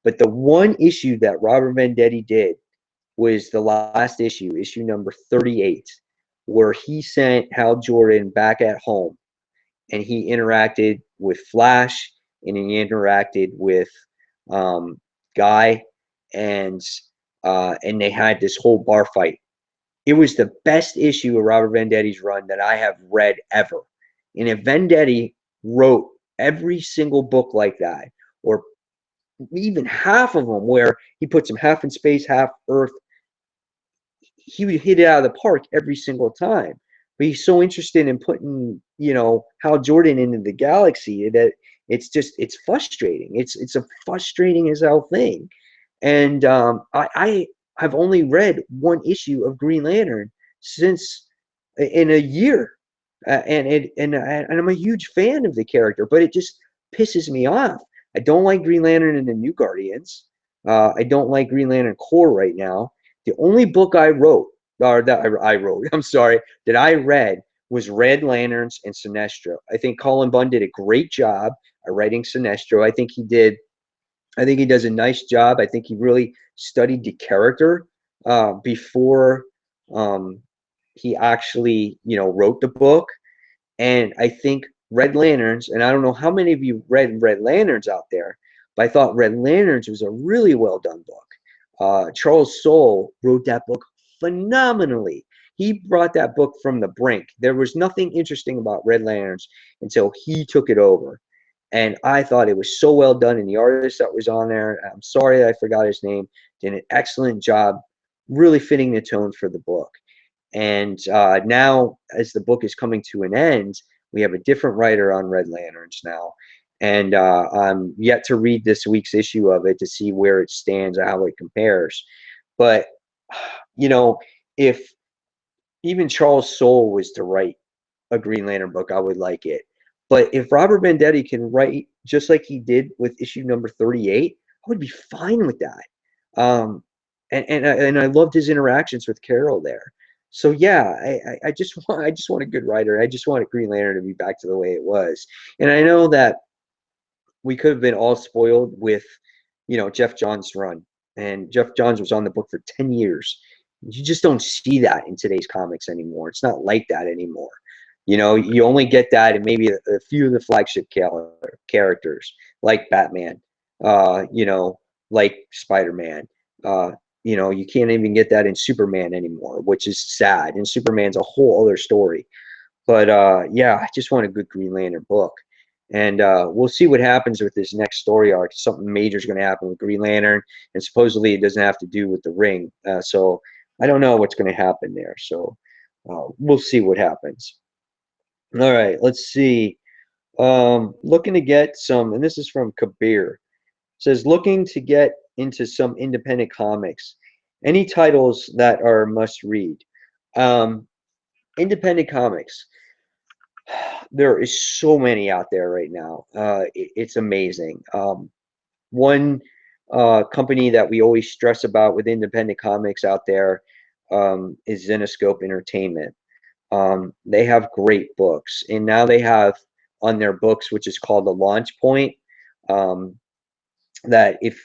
But the one issue that Robert Venditti did was the last issue, issue number 38, where he sent Hal Jordan back at home, and he interacted with Flash, and he interacted with Guy, and they had this whole bar fight. It was the best issue of Robert Venditti's run that I have read ever. And if Venditti wrote every single book like that, or even half of them, where he puts them half in space, half Earth, he would hit it out of the park every single time. But he's so interested in putting, Hal Jordan into the galaxy that it's frustrating. It's a frustrating as hell thing. And I have only read one issue of Green Lantern since in a year, and I'm a huge fan of the character, but it just pisses me off. I don't like Green Lantern and the New Guardians. I don't like Green Lantern Corps right now. The only book I wrote, or that I wrote, I'm sorry, that I read was Red Lanterns and Sinestro. I think Colin Bunn did a great job at writing Sinestro. I think he does a nice job. I think he really studied the character before he actually, wrote the book. And I think Red Lanterns, and I don't know how many of you read Red Lanterns out there, but I thought Red Lanterns was a really well done book. Charles Soule wrote that book phenomenally. He brought that book from the brink. There was nothing interesting about Red Lanterns until he took it over. And I thought it was so well done. And the artist that was on there, I'm sorry that I forgot his name, did an excellent job really fitting the tone for the book. And now, as the book is coming to an end, we have a different writer on Red Lanterns now. And I'm yet to read this week's issue of it to see where it stands or how it compares. But, you know, if even Charles Soule was to write a Green Lantern book, I would like it. But if Robert Venditti can write just like he did with issue number 38, I would be fine with that. And I loved his interactions with Carol there. So yeah, I just want a good writer. I just want a Green Lantern to be back to the way it was. And I know that we could have been all spoiled with, Jeff Johns' run. And Jeff Johns was on the book for 10 years. You just don't see that in today's comics anymore. It's not like that anymore. You only get that in maybe a few of the flagship characters, like Batman, like Spider-Man. You can't even get that in Superman anymore, which is sad. And Superman's a whole other story. But yeah, I just want a good Green Lantern book. And we'll see what happens with this next story arc. Something major is going to happen with Green Lantern, and supposedly it doesn't have to do with the ring. So I don't know what's going to happen there. So we'll see what happens. All right, let's see. Looking to get some, and this is from Kabir. It says, looking to get into some independent comics. Any titles that are must read? Independent comics. There is so many out there right now. It's amazing. One company that we always stress about with independent comics out there is Zenescope Entertainment. They have great books, and now they have on their books, which is called the Launch Point, that if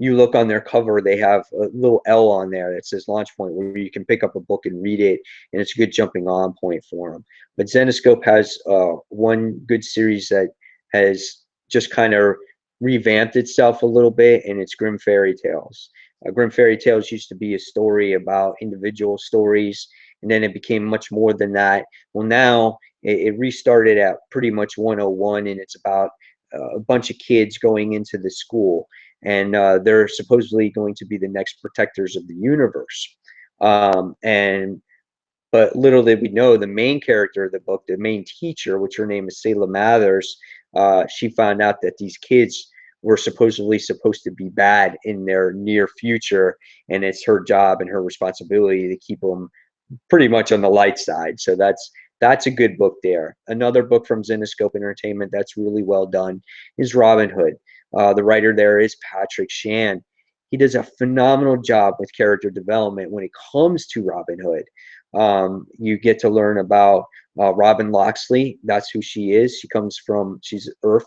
you look on their cover, they have a little L on there that says Launch Point, where you can pick up a book and read it, and it's a good jumping on point for them. But Zenescope has one good series that has just kind of revamped itself a little bit, and it's Grim Fairy Tales. Grim Fairy Tales used to be a story about individual stories, and then it became much more than that. Well, now it restarted at pretty much 101, and it's about a bunch of kids going into the school, and they're supposedly going to be the next protectors of the universe. But little did we know, the main character of the book, the main teacher, which her name is Selah Mathers, she found out that these kids were supposedly supposed to be bad in their near future, and it's her job and her responsibility to keep them pretty much on the light side. So that's a good book there. Another book from Zenescope Entertainment that's really well done is Robin Hood. The writer there is Patrick Shan. He does a phenomenal job with character development when it comes to Robin Hood. You get to learn about Robin Loxley. That's who she is. She's an Earth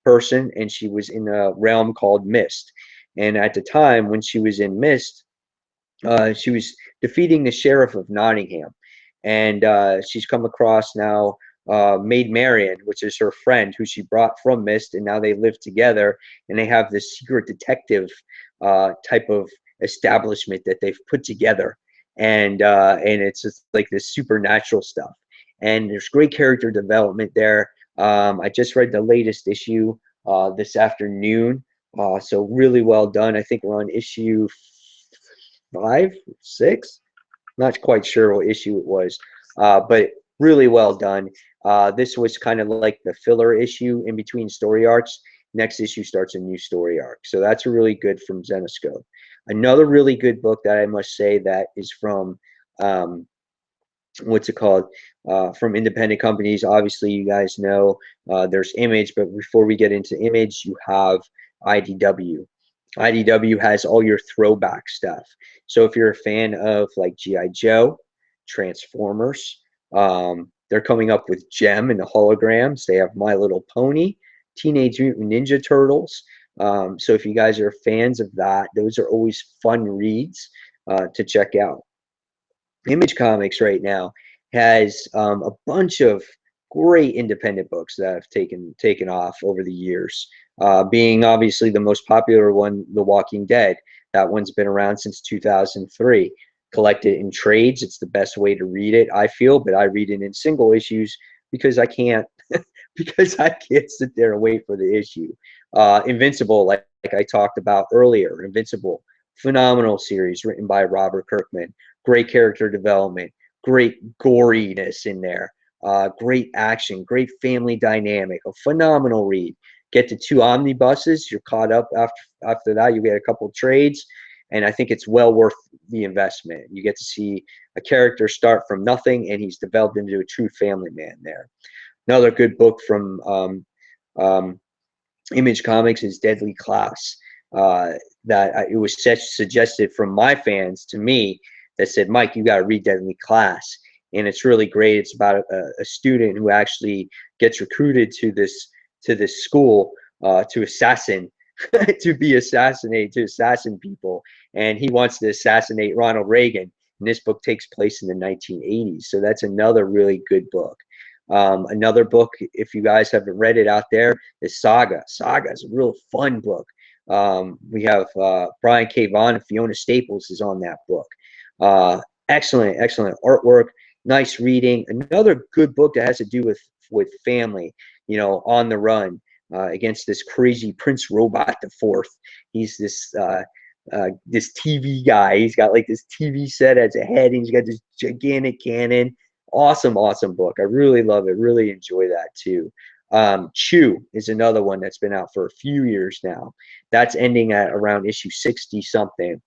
person, and she was in a realm called Mist. And at the time when she was in Mist, she was defeating the sheriff of Nottingham. And she's come across now Maid Marian, which is her friend who she brought from Mist, and now they live together, and they have this secret detective type of establishment that they've put together, and it's just like this supernatural stuff. And there's great character development there. I just read the latest issue this afternoon, so really well done. I think we're on issue 5, 6. Not quite sure what issue it was, but really well done. This was kind of like the filler issue in between story arcs. Next issue starts a new story arc. So that's really good from Zenescope. Another really good book that I must say that is from, what's it called? From independent companies. Obviously, you guys know there's Image, but before we get into Image, you have IDW. IDW has all your throwback stuff. So if you're a fan of like G.I. Joe, Transformers, they're coming up with Gem and the holograms. They have My Little Pony, Teenage Mutant Ninja Turtles. So if you guys are fans of that, those are always fun reads to check out. Image Comics right now has a bunch of great independent books that have taken off over the years. Being obviously the most popular one, The Walking Dead. That one's been around since 2003. Collected in trades. It's the best way to read it, I feel, but I read it in single issues because I can't because I can't sit there and wait for the issue. Invincible, like I talked about earlier, Invincible, phenomenal series written by Robert Kirkman. Great character development, great goriness in there, great action, great family dynamic, a phenomenal read. Get to 2 omnibuses, you're caught up. After that, you get a couple trades, and I think it's well worth the investment. You get to see a character start from nothing, and he's developed into a true family man there. Another good book from um, Image Comics is Deadly Class. It was suggested from my fans to me that said, Mike, you got to read Deadly Class. And it's really great. It's about a student who actually gets recruited to this school to assassin, to be assassinated, to assassin people. And he wants to assassinate Ronald Reagan. And this book takes place in the 1980s. So that's another really good book. Another book, if you guys haven't read it out there, is Saga. Saga is a real fun book. We have Brian K. Vaughan and Fiona Staples is on that book. Excellent, excellent artwork, nice reading. Another good book that has to do with family, on the run against this crazy Prince Robot the Fourth. He's this TV guy. He's got like this TV set as a head, and he's got this gigantic cannon. Awesome, awesome book. I really love it. Really enjoy that too. Chew is another one that's been out for a few years now. That's ending at around issue 60 something.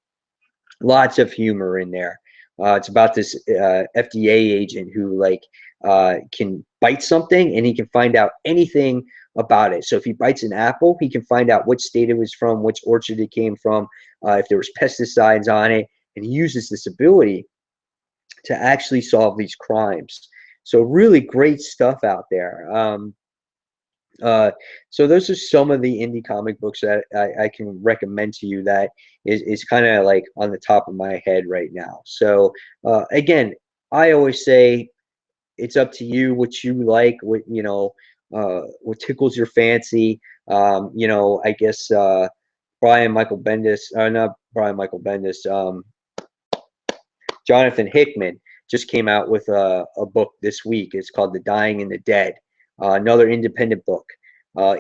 Lots of humor in there. It's about this FDA agent who can bite something and he can find out anything about it. So if he bites an apple, he can find out which state it was from, which orchard it came from, if there was pesticides on it, and he uses this ability to actually solve these crimes. So really great stuff out there. So those are some of the indie comic books that I can recommend to you that is kind of like on the top of my head right now. So again, I always say it's up to you what you like, what tickles your fancy. I guess Brian Michael Bendis, not Brian Michael Bendis, Jonathan Hickman just came out with a book this week. It's called The Dying and the Dead, another independent book.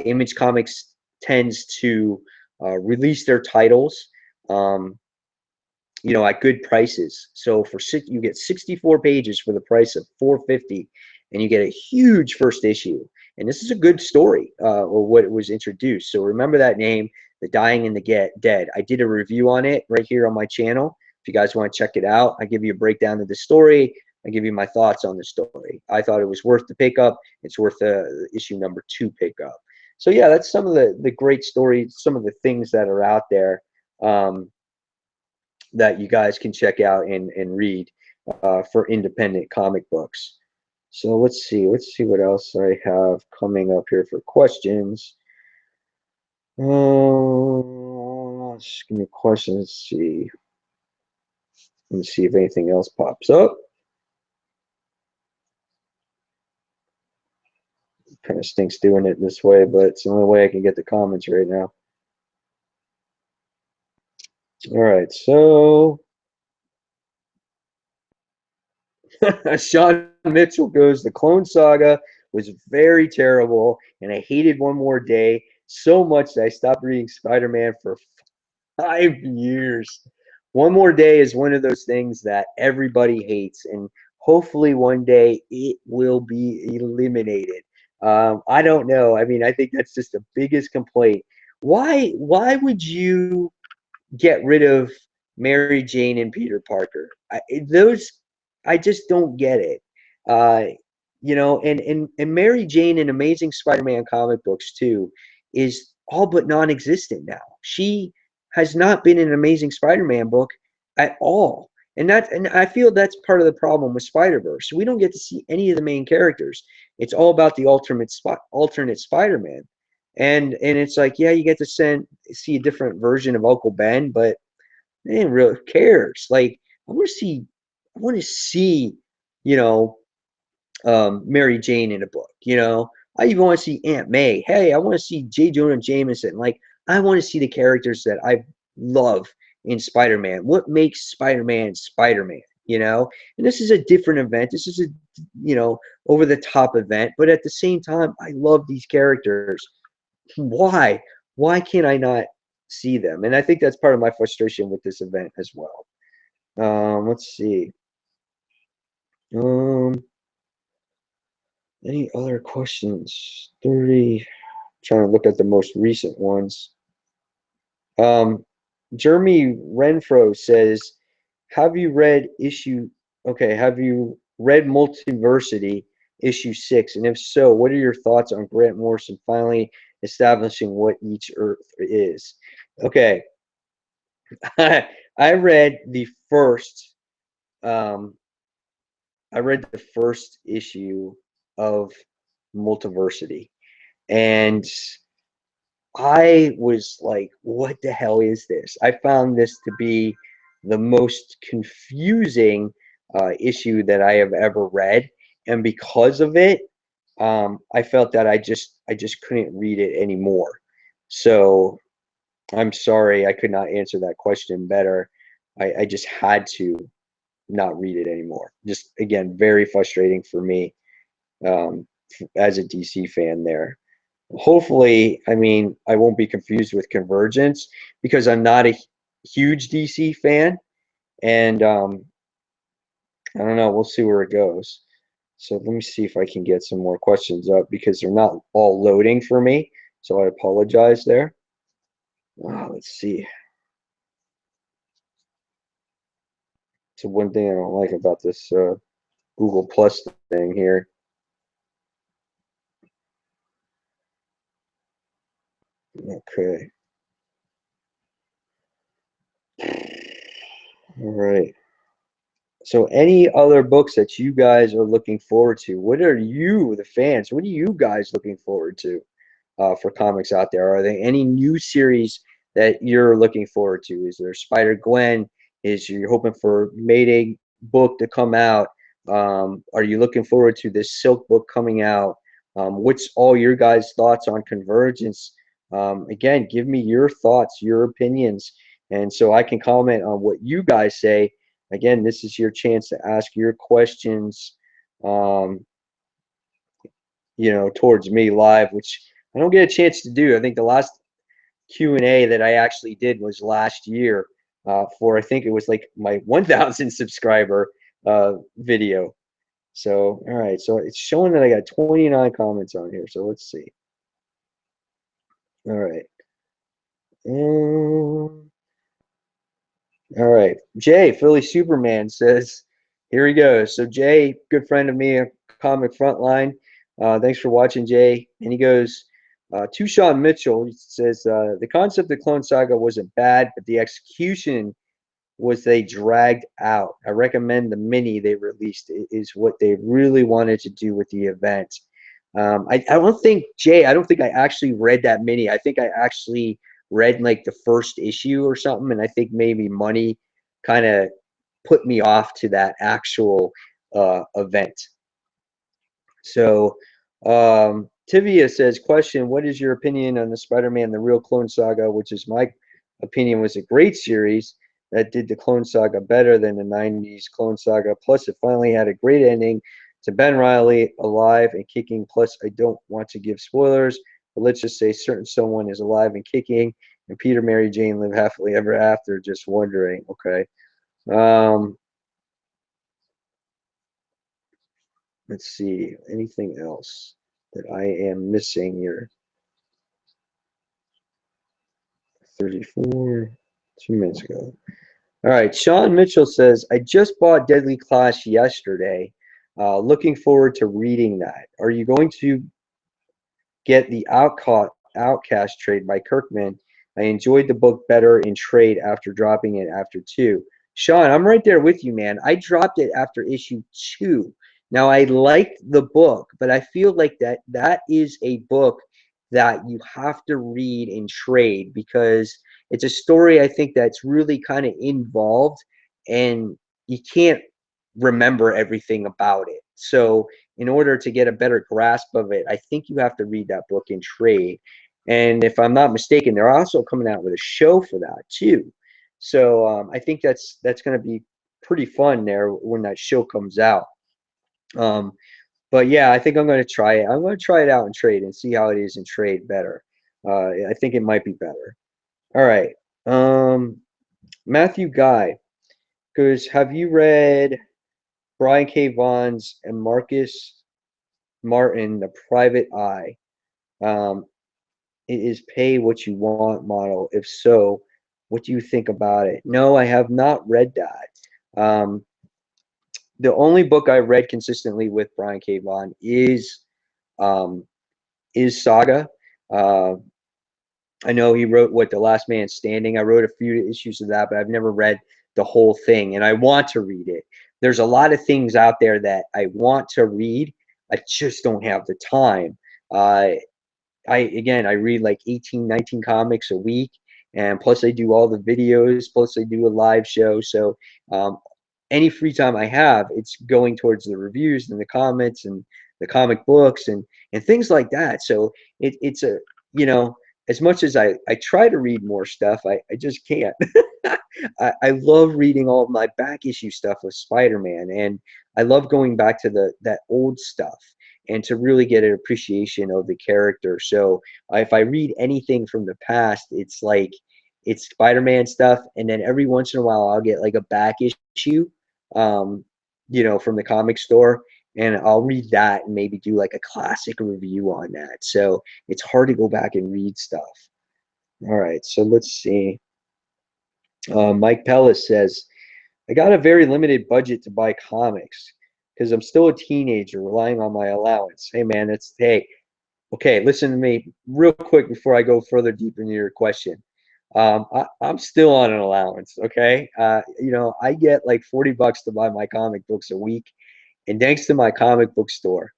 Image Comics tends to release their titles, at good prices. So you get 64 pages for the price of $4.50, and you get a huge first issue. And this is a good story, or what it was introduced. So remember that name, The Dying and the Dead. I did a review on it right here on my channel. If you guys want to check it out, I give you a breakdown of the story. I give you my thoughts on the story. I thought it was worth the pickup. It's worth the issue number 2 pickup. So yeah, that's some of the great stories, some of the things that are out there that you guys can check out and read for independent comic books. So let's see what else I have coming up here for questions. Just give me a question. Let's see. Let me see if anything else pops up. Kind of stinks doing it this way, but it's the only way I can get the comments right now. All right, so Sean Mitchell goes, the Clone Saga was very terrible, and I hated One More Day so much that I stopped reading Spider-Man for 5 years. One More Day is one of those things that everybody hates, and hopefully one day it will be eliminated. I don't know. I mean, I think that's just the biggest complaint. Why would you get rid of Mary Jane and Peter Parker? I just don't get it. And Mary Jane in Amazing Spider-Man comic books too is all but non-existent now. She has not been in an Amazing Spider-Man book at all. And I feel that's part of the problem with Spider-Verse. We don't get to see any of the main characters. It's all about the alternate Spider-Man. And it's like, yeah, you get to see a different version of Uncle Ben, but man, really cares. Like, I want to see, Mary Jane in a book. I even want to see Aunt May. Hey, I want to see J. Jonah Jameson. Like, I want to see the characters that I love in Spider-Man. What makes Spider-Man Spider-Man? And this is a different event. This is a over the top event, but at the same time, I love these characters. Why can't I not see them? And I think that's part of my frustration with this event as well. Let's see. Um, any other questions? 30. Trying to look at the most recent ones. Um, Jeremy Renfro says, "Have you read issue? Okay, have you read Multiversity issue 6? And if so, what are your thoughts on Grant Morrison finally establishing what each Earth is?" Okay, I read the first. Um, I read the first issue of Multiversity, and I was like, what the hell is this? I found this to be the most confusing issue that I have ever read. And because of it, I felt that I just couldn't read it anymore. So I'm sorry I could not answer that question better. I just had to not read it anymore. Just again, very frustrating for me um, as a DC fan there. Hopefully, I mean, I won't be confused with Convergence because I'm not a huge DC fan, and I don't know. We'll see where it goes. So let me see if I can get some more questions up because they're not all loading for me. So I apologize there. Let's see. So one thing I don't like about this Google Plus thing here. Okay. All right. So any other books that you guys are looking forward to? What are you, the fans, what are you guys looking forward to for comics out there? Are there any new series that you're looking forward to? Is there Spider-Gwen? Is you hoping for Mayday book to come out? Are you looking forward to this Silk book coming out? What's all your guys' thoughts on Convergence? Again, give me your thoughts, your opinions, and so I can comment on what you guys say. Again, this is your chance to ask your questions, um, towards me live, which I don't get a chance to do. I think the last Q&A that I actually did was last year for I think it was like my 1,000 subscriber video. So, all right. So it's showing that I got 29 comments on here. So let's see. All right. Um, all right. Jay, Philly Superman says, here he goes. So Jay, good friend of me, a comic frontline. Thanks for watching, Jay. And he goes, to Sean Mitchell, he says, the concept of Clone Saga wasn't bad, but the execution was they dragged out. I recommend the mini they released. It is what they really wanted to do with the event. I don't think, Jay, I don't think I actually read that mini. I think I actually read like the first issue or something, and I think maybe money kind of put me off to that actual event. So Tivia says, question, what is your opinion on the Spider-Man, the Real Clone Saga, which is my opinion was a great series that did the Clone Saga better than the 90s Clone Saga. Plus, it finally had a great ending to Ben Riley alive and kicking. Plus, I don't want to give spoilers, but let's just say certain someone is alive and kicking, and Peter, Mary Jane live happily ever after. Just wondering. Okay. Um, let's see. Anything else that I am missing here? 34, 2 minutes ago. All right, Sean Mitchell says, I just bought Deadly Clash yesterday. Looking forward to reading that. Are you going to get the Outcast trade by Kirkman? I enjoyed the book better in trade after dropping it after 2. Sean, I'm right there with you, man. I dropped it after issue 2. Now, I liked the book, but I feel like that is a book that you have to read in trade because it's a story I think that's really kind of involved and you can't remember everything about it. So in order to get a better grasp of it, I think you have to read that book in trade. And if I'm not mistaken, they're also coming out with a show for that too. So I think that's going to be pretty fun there when that show comes out. Um, but yeah, I think I'm going to try it. I'm going to try it out in trade and see how it is in trade better. I think it might be better. All right. Matthew Guy, because have you read Brian K. Vaughan's and Marcus Martin, The Private Eye. Um, it is pay what you want model. If so, what do you think about it? No, I have not read that. The only book I read consistently with Brian K. Vaughan um, is Saga. Uh, I know he wrote what The Last Man Standing. I wrote a few issues of that, but I've never read the whole thing, and I want to read it. There's a lot of things out there that I want to read. I just don't have the time. Uh, I read like 18, 19 comics a week, and plus I do all the videos, plus I do a live show. So um, any free time I have, it's going towards the reviews and the comments and the comic books and things like that. So it's a, you know, as much as I try to read more stuff, I just can't. I love reading all of my back issue stuff with Spider-Man, and I love going back to that old stuff and to really get an appreciation of the character. So if I read anything from the past, it's like it's Spider-Man stuff, and then every once in a while I'll get like a back issue, um, from the comic store, and I'll read that and maybe do like a classic review on that. So it's hard to go back and read stuff. All right, so let's see. Mike Pellis says, I got a very limited budget to buy comics because I'm still a teenager relying on my allowance. Hey, man, hey, okay, listen to me real quick before I go further deep into your question. I'm still on an allowance, okay? I get like 40 bucks to buy my comic books a week, and thanks to my comic book store,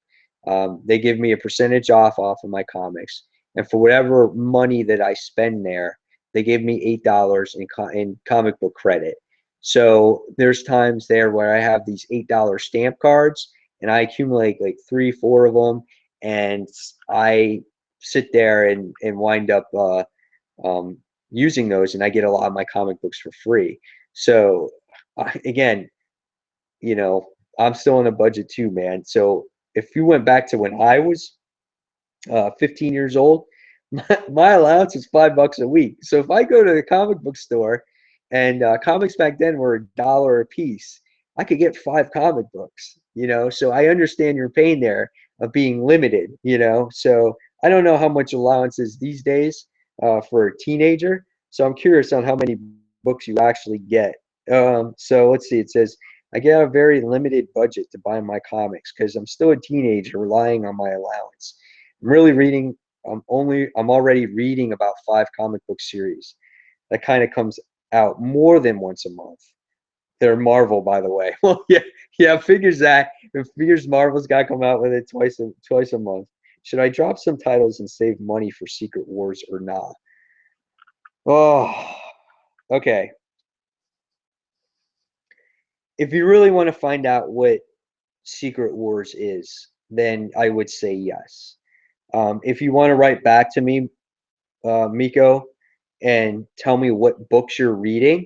they give me a percentage off of my comics. And for whatever money that I spend there, they give me $8 in comic book credit. So there's times there where I have these $8 stamp cards, and I accumulate like 3, 4 of them, and I sit there and wind up um, using those, and I get a lot of my comic books for free. So again, you know, I'm still on a budget too, man. So if you went back to when I was 15 years old, my allowance is $5 a week. So if I go to the comic book store, and comics back then were $1 a piece, I could get 5 comic books. So I understand your pain there of being limited. So I don't know how much allowance is these days for a teenager. So I'm curious on how many books you actually get. So let's see. It says, I get a very limited budget to buy my comics because I'm still a teenager relying on my allowance. I'm really reading. I'm already reading about 5 comic book series. That kind of comes out more than once a month. They're Marvel, by the way. Well, yeah, figures Marvel's got to come out with it twice a month. Should I drop some titles and save money for Secret Wars or not? Oh, okay. If you really want to find out what Secret Wars is, then I would say yes. If you want to write back to me, Miko, and tell me what books you're reading,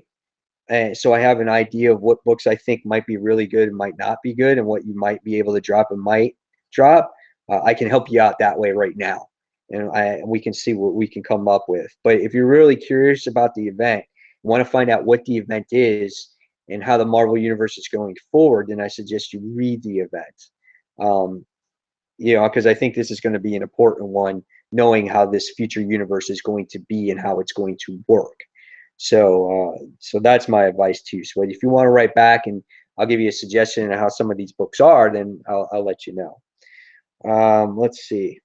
and so I have an idea of what books I think might be really good and might not be good, and what you might be able to drop and might drop. I can help you out that way right now, and we can see what we can come up with. But if you're really curious about the event, want to find out what the event is and how the Marvel Universe is going forward, then I suggest you read the event. Um, because I think this is going to be an important one, knowing how this future universe is going to be and how it's going to work. So that's my advice too. So if you want to write back and I'll give you a suggestion on how some of these books are, then I'll let you know. Let's see.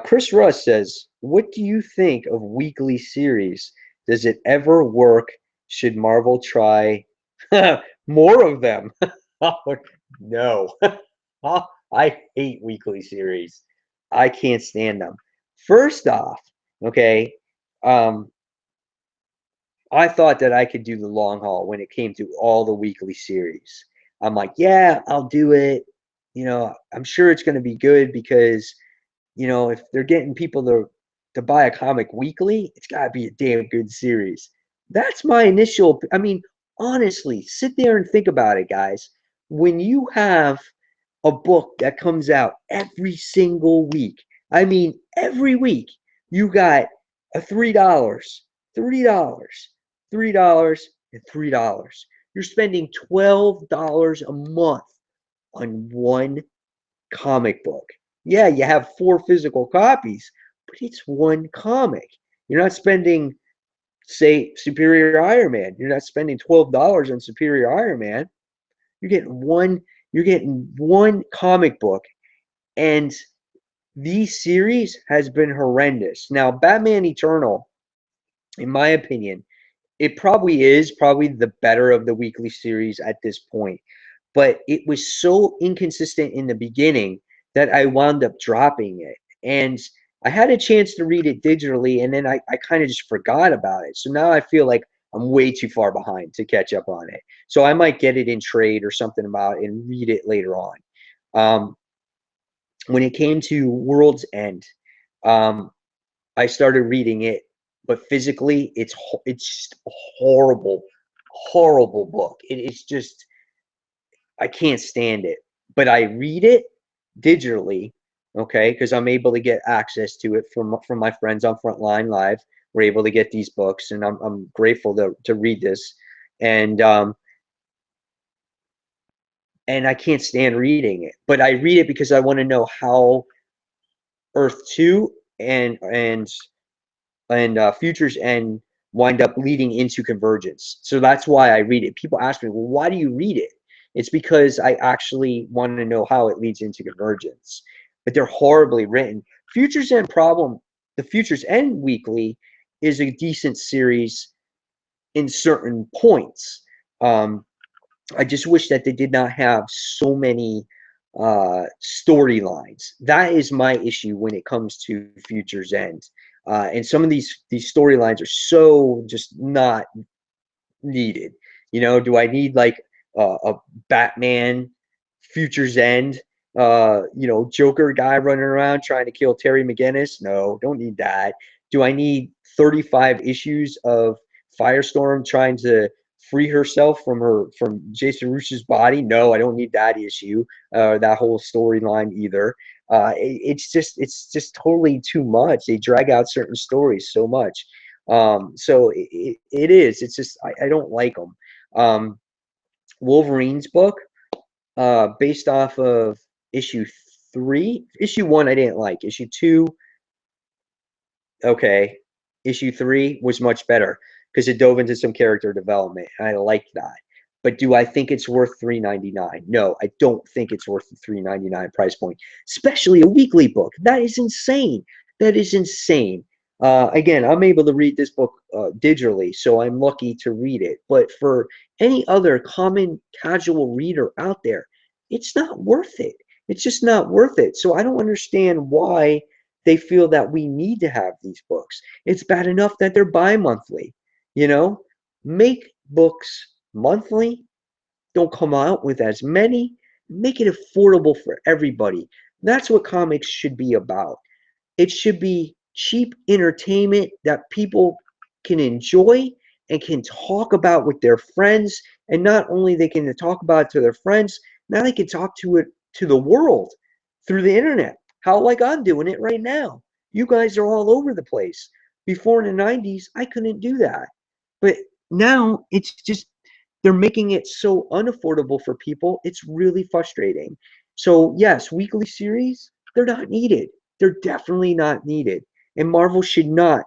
Chris Russ says, what do you think of weekly series? Does it ever work? Should Marvel try more of them? No. I hate weekly series. I can't stand them. First off, okay, I thought that I could do the long haul when it came to all the weekly series. I'm like, yeah, I'll do it. I'm sure it's going to be good because, if they're getting people to buy a comic weekly, it's got to be a damn good series. That's my initial, I mean, honestly, sit there and think about it, guys. When you have a book that comes out every single week, I mean, every week, you got a $3, $3, $3, and $3. You're spending $12 a month on one comic book. Yeah, you have 4 physical copies, but it's one comic. You're not spending, say, Superior Iron Man. You're not spending $12 on Superior Iron Man. You're getting one. You're getting one comic book, and the series has been horrendous. Now, Batman Eternal, in my opinion, it probably is probably the better of the weekly series at this point. But it was so inconsistent in the beginning that I wound up dropping it. And I had a chance to read it digitally, and then I kind of just forgot about it. So now I feel like I'm way too far behind to catch up on it. So I might get it in trade or something about it and read it later on. Um, when it came to World's End, um, I started reading it, but physically, it's just a horrible, horrible book. It's just I can't stand it. But I read it digitally, okay, because I'm able to get access to it from my friends on Frontline Live. We're able to get these books, and I'm grateful to read this. And and I can't stand reading it, but I read it because I want to know how Earth 2 and Futures End wind up leading into Convergence. So that's why I read it. People ask me, well, why do you read it? It's because I actually want to know how it leads into Convergence. But they're horribly written. Futures End Problem, the Futures End Weekly is a decent series in certain points. Um, I just wish that they did not have so many storylines. That is my issue when it comes to Future's End. And some of these storylines are so just not needed. You know, do I need like a Batman Future's End? Joker guy running around trying to kill Terry McGinnis? No, don't need that. Do I need 35 issues of Firestorm trying to free herself from Jason Roos's body? No, I don't need that issue, that whole storyline either. It's just totally too much. They drag out certain stories so much. So it is. It's just I don't like them. Wolverine's book, based off of issue 3. Issue 1 I didn't like. Issue 2, okay. Issue 3 was much better because it dove into some character development. And I liked that. But do I think it's worth $3.99? No, I don't think it's worth the $3.99 price point, especially a weekly book. That is insane. That is insane. Again, I'm able to read this book digitally, so I'm lucky to read it. But for any other common casual reader out there, it's not worth it. It's just not worth it. So I don't understand why they feel that we need to have these books. It's bad enough that they're bi-monthly, you know? Make books monthly. Don't come out with as many. Make it affordable for everybody. That's what comics should be about. It should be cheap entertainment that people can enjoy and can talk about with their friends. And not only they can talk about it to their friends, now they can talk to it to the world through the internet. How like I'm doing it right now. You guys are all over the place. Before in the 90s, I couldn't do that. But now it's just they're making it so unaffordable for people. It's really frustrating. So, yes, weekly series, they're not needed. They're definitely not needed. And Marvel should not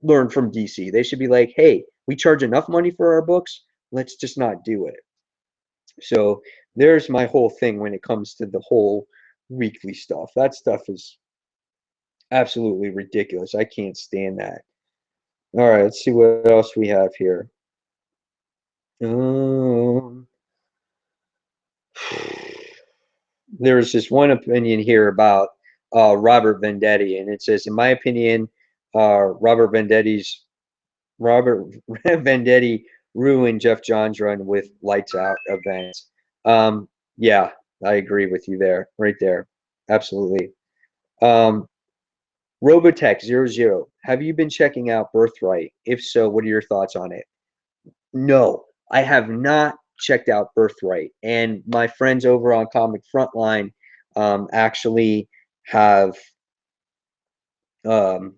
learn from DC. They should be like, hey, we charge enough money for our books. Let's just not do it. So there's my whole thing when it comes to the whole weekly stuff. That stuff is absolutely ridiculous. I can't stand that. All right, let's see what else we have here. Um, there's just one opinion here about Robert Venditti, and it says, in my opinion, Robert Venditti ruined Jeff Johns' run with Lights Out events. Yeah, I agree with you there, right there, absolutely. Um, Robotech00, have you been checking out Birthright? If so, what are your thoughts on it? No, I have not checked out Birthright. And my friends over on Comic Frontline actually have um,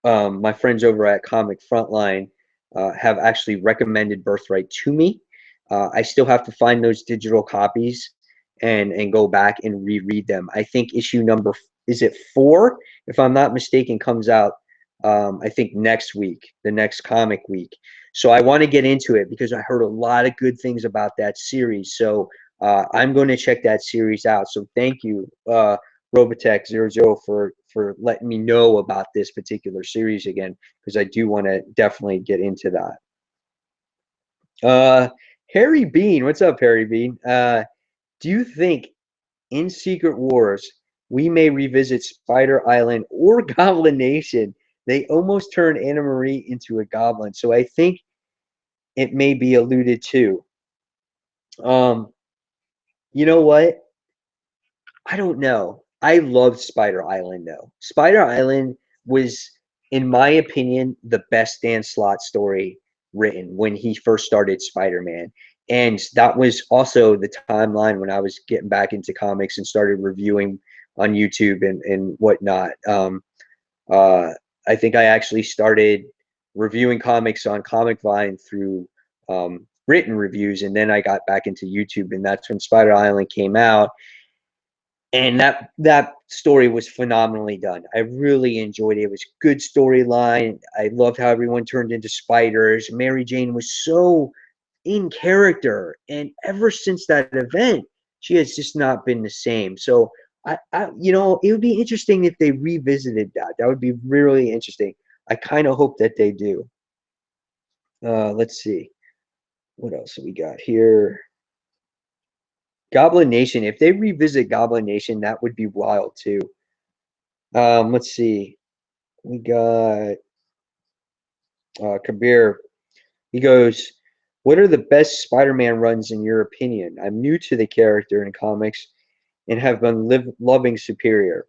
my friends over at Comic Frontline have actually recommended Birthright to me. I still have to find those digital copies and go back and reread them. I think issue number, is it 4, if I'm not mistaken, comes out I think next week, the next comic week. So I want to get into it because I heard a lot of good things about that series. So I'm going to check that series out. So thank you, Robotech00, for letting me know about this particular series again, because I do want to definitely get into that. Harry Bean, what's up, Harry Bean? Do you think in Secret Wars we may revisit Spider Island or Goblin Nation? They almost turned Anna Marie into a goblin, so I think it may be alluded to. Um, you know what? I don't know. I loved Spider Island though. Spider Island was, in my opinion, the best Dan Slott story written when he first started Spider-Man. And that was also the timeline when I was getting back into comics and started reviewing on YouTube and whatnot. Uh, I think I actually started reviewing comics on Comic Vine through written reviews, and then I got back into YouTube, and that's when Spider Island came out, and that story was phenomenally done. I really enjoyed it. It was good storyline. I loved how everyone turned into spiders. Mary Jane was so in character, and ever since that event, she has just not been the same. So it would be interesting if they revisited that. That would be really interesting. I kind of hope that they do. Let's see what else we got here. Goblin Nation. If they revisit Goblin Nation, that would be wild too. Let's see. We got Kabir. He goes, "What are the best Spider-Man runs in your opinion? I'm new to the character in comics and have been loving Superior.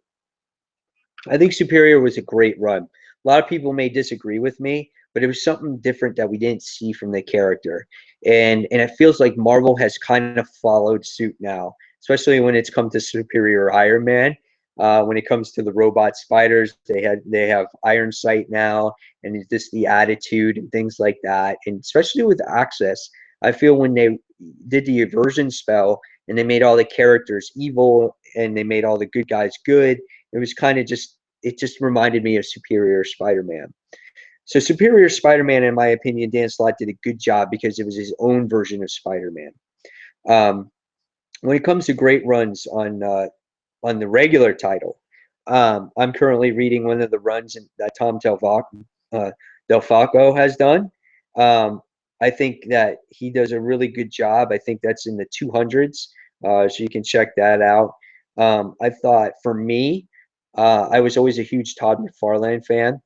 I think Superior was a great run. A lot of people may disagree with me, but it was something different that we didn't see from the character. And it feels like Marvel has kind of followed suit now, especially when it's come to Superior Iron Man. When it comes to the robot spiders, they have Iron Sight now, and it's just the attitude and things like that. And especially with Access, I feel when they did the aversion spell and they made all the characters evil and they made all the good guys good, it was kind of just, it just reminded me of Superior Spider-Man. So Superior Spider-Man, in my opinion, Dan Slott did a good job because it was his own version of Spider-Man. Um, when it comes to great runs on the regular title, I'm currently reading one of the runs that Tom Del Falco has done. Um, I think that he does a really good job. I think that's in the 200s, so you can check that out. I thought for me, I was always a huge Todd McFarlane fan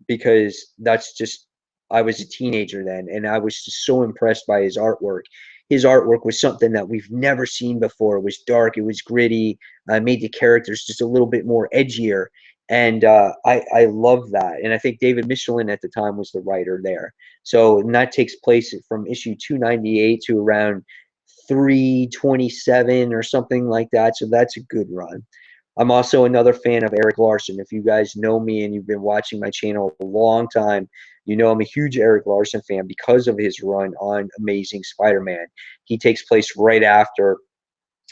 because that's just, I was a teenager then, and I was just so impressed by his artwork. His artwork was something that we've never seen before. It was dark, it was gritty, made the characters just a little bit more edgier, and I love that. And I think David Michelin at the time was the writer there. So, and that takes place from issue 298 to around 327 or something like that. So that's a good run. I'm also another fan of Eric Larson. If you guys know me and you've been watching my channel a long time, you know I'm a huge Eric Larson fan because of his run on Amazing Spider-Man. He takes place right after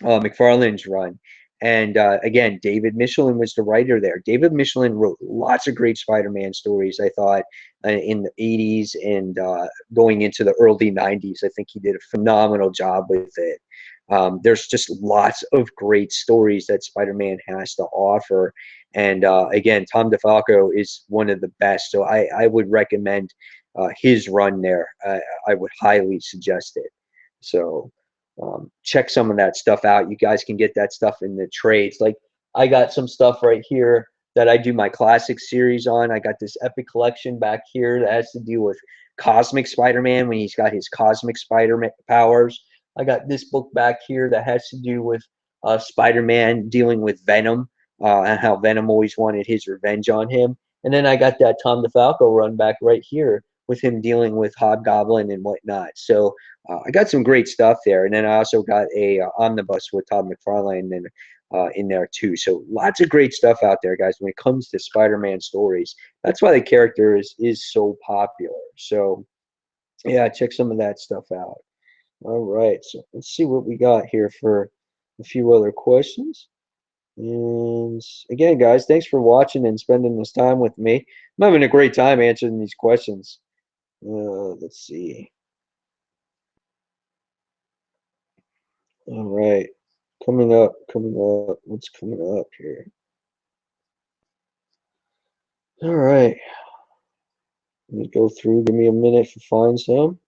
McFarlane's run. And again, David Michelin was the writer there. David Michelin wrote lots of great Spider-Man stories, I thought, in the 80s and going into the early 90s. I think he did a phenomenal job with it. There's just lots of great stories that Spider-Man has to offer. And again, Tom DeFalco is one of the best. So I would recommend his run there. I would highly suggest it. So check some of that stuff out. You guys can get that stuff in the trades. Like I got some stuff right here that I do my classic series on. I got this epic collection back here that has to do with Cosmic Spider-Man when he's got his Cosmic Spider-Man powers. I got this book back here that has to do with Spider-Man dealing with Venom and how Venom always wanted his revenge on him. And then I got that Tom DeFalco run back right here with him dealing with Hobgoblin and whatnot. So I got some great stuff there. And then I also got a omnibus with Todd McFarlane and in there too. So lots of great stuff out there, guys, when it comes to Spider-Man stories. That's why the character is so popular. So yeah, check some of that stuff out. All right, so let's see what we got here for a few other questions. And again, guys, thanks for watching and spending this time with me. I'm having a great time answering these questions. Let's see. All right, coming up. What's coming up here? All right, let me go through. Give me a minute to find some.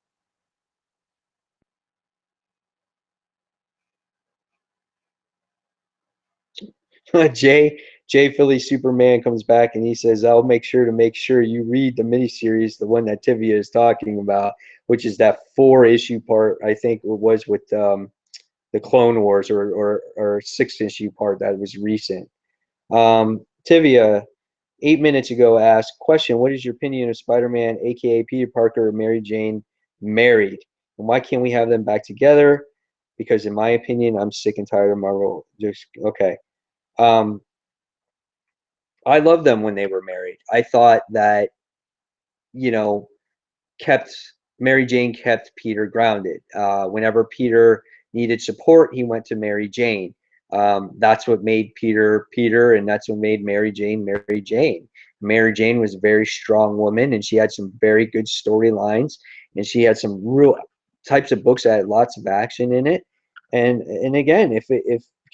Jay Philly Superman comes back and he says, "I'll make sure you read the miniseries, the one that Tivia is talking about, which is that 4-issue part. I think it was with the Clone Wars or 6-issue part that was recent." Tivia, 8 minutes ago, asked, "Question: What is your opinion of Spider-Man, aka Peter Parker, or Mary Jane married, and why can't we have them back together? Because in my opinion, I'm sick and tired of Marvel." Just okay. Um, I loved them when they were married. I thought that, you know, kept Mary Jane kept Peter grounded. Whenever Peter needed support, he went to Mary Jane. That's what made Peter Peter, and that's what made Mary Jane Mary Jane. Mary Jane was a very strong woman, and she had some very good storylines, and she had some real types of books that had lots of action in it. And again, if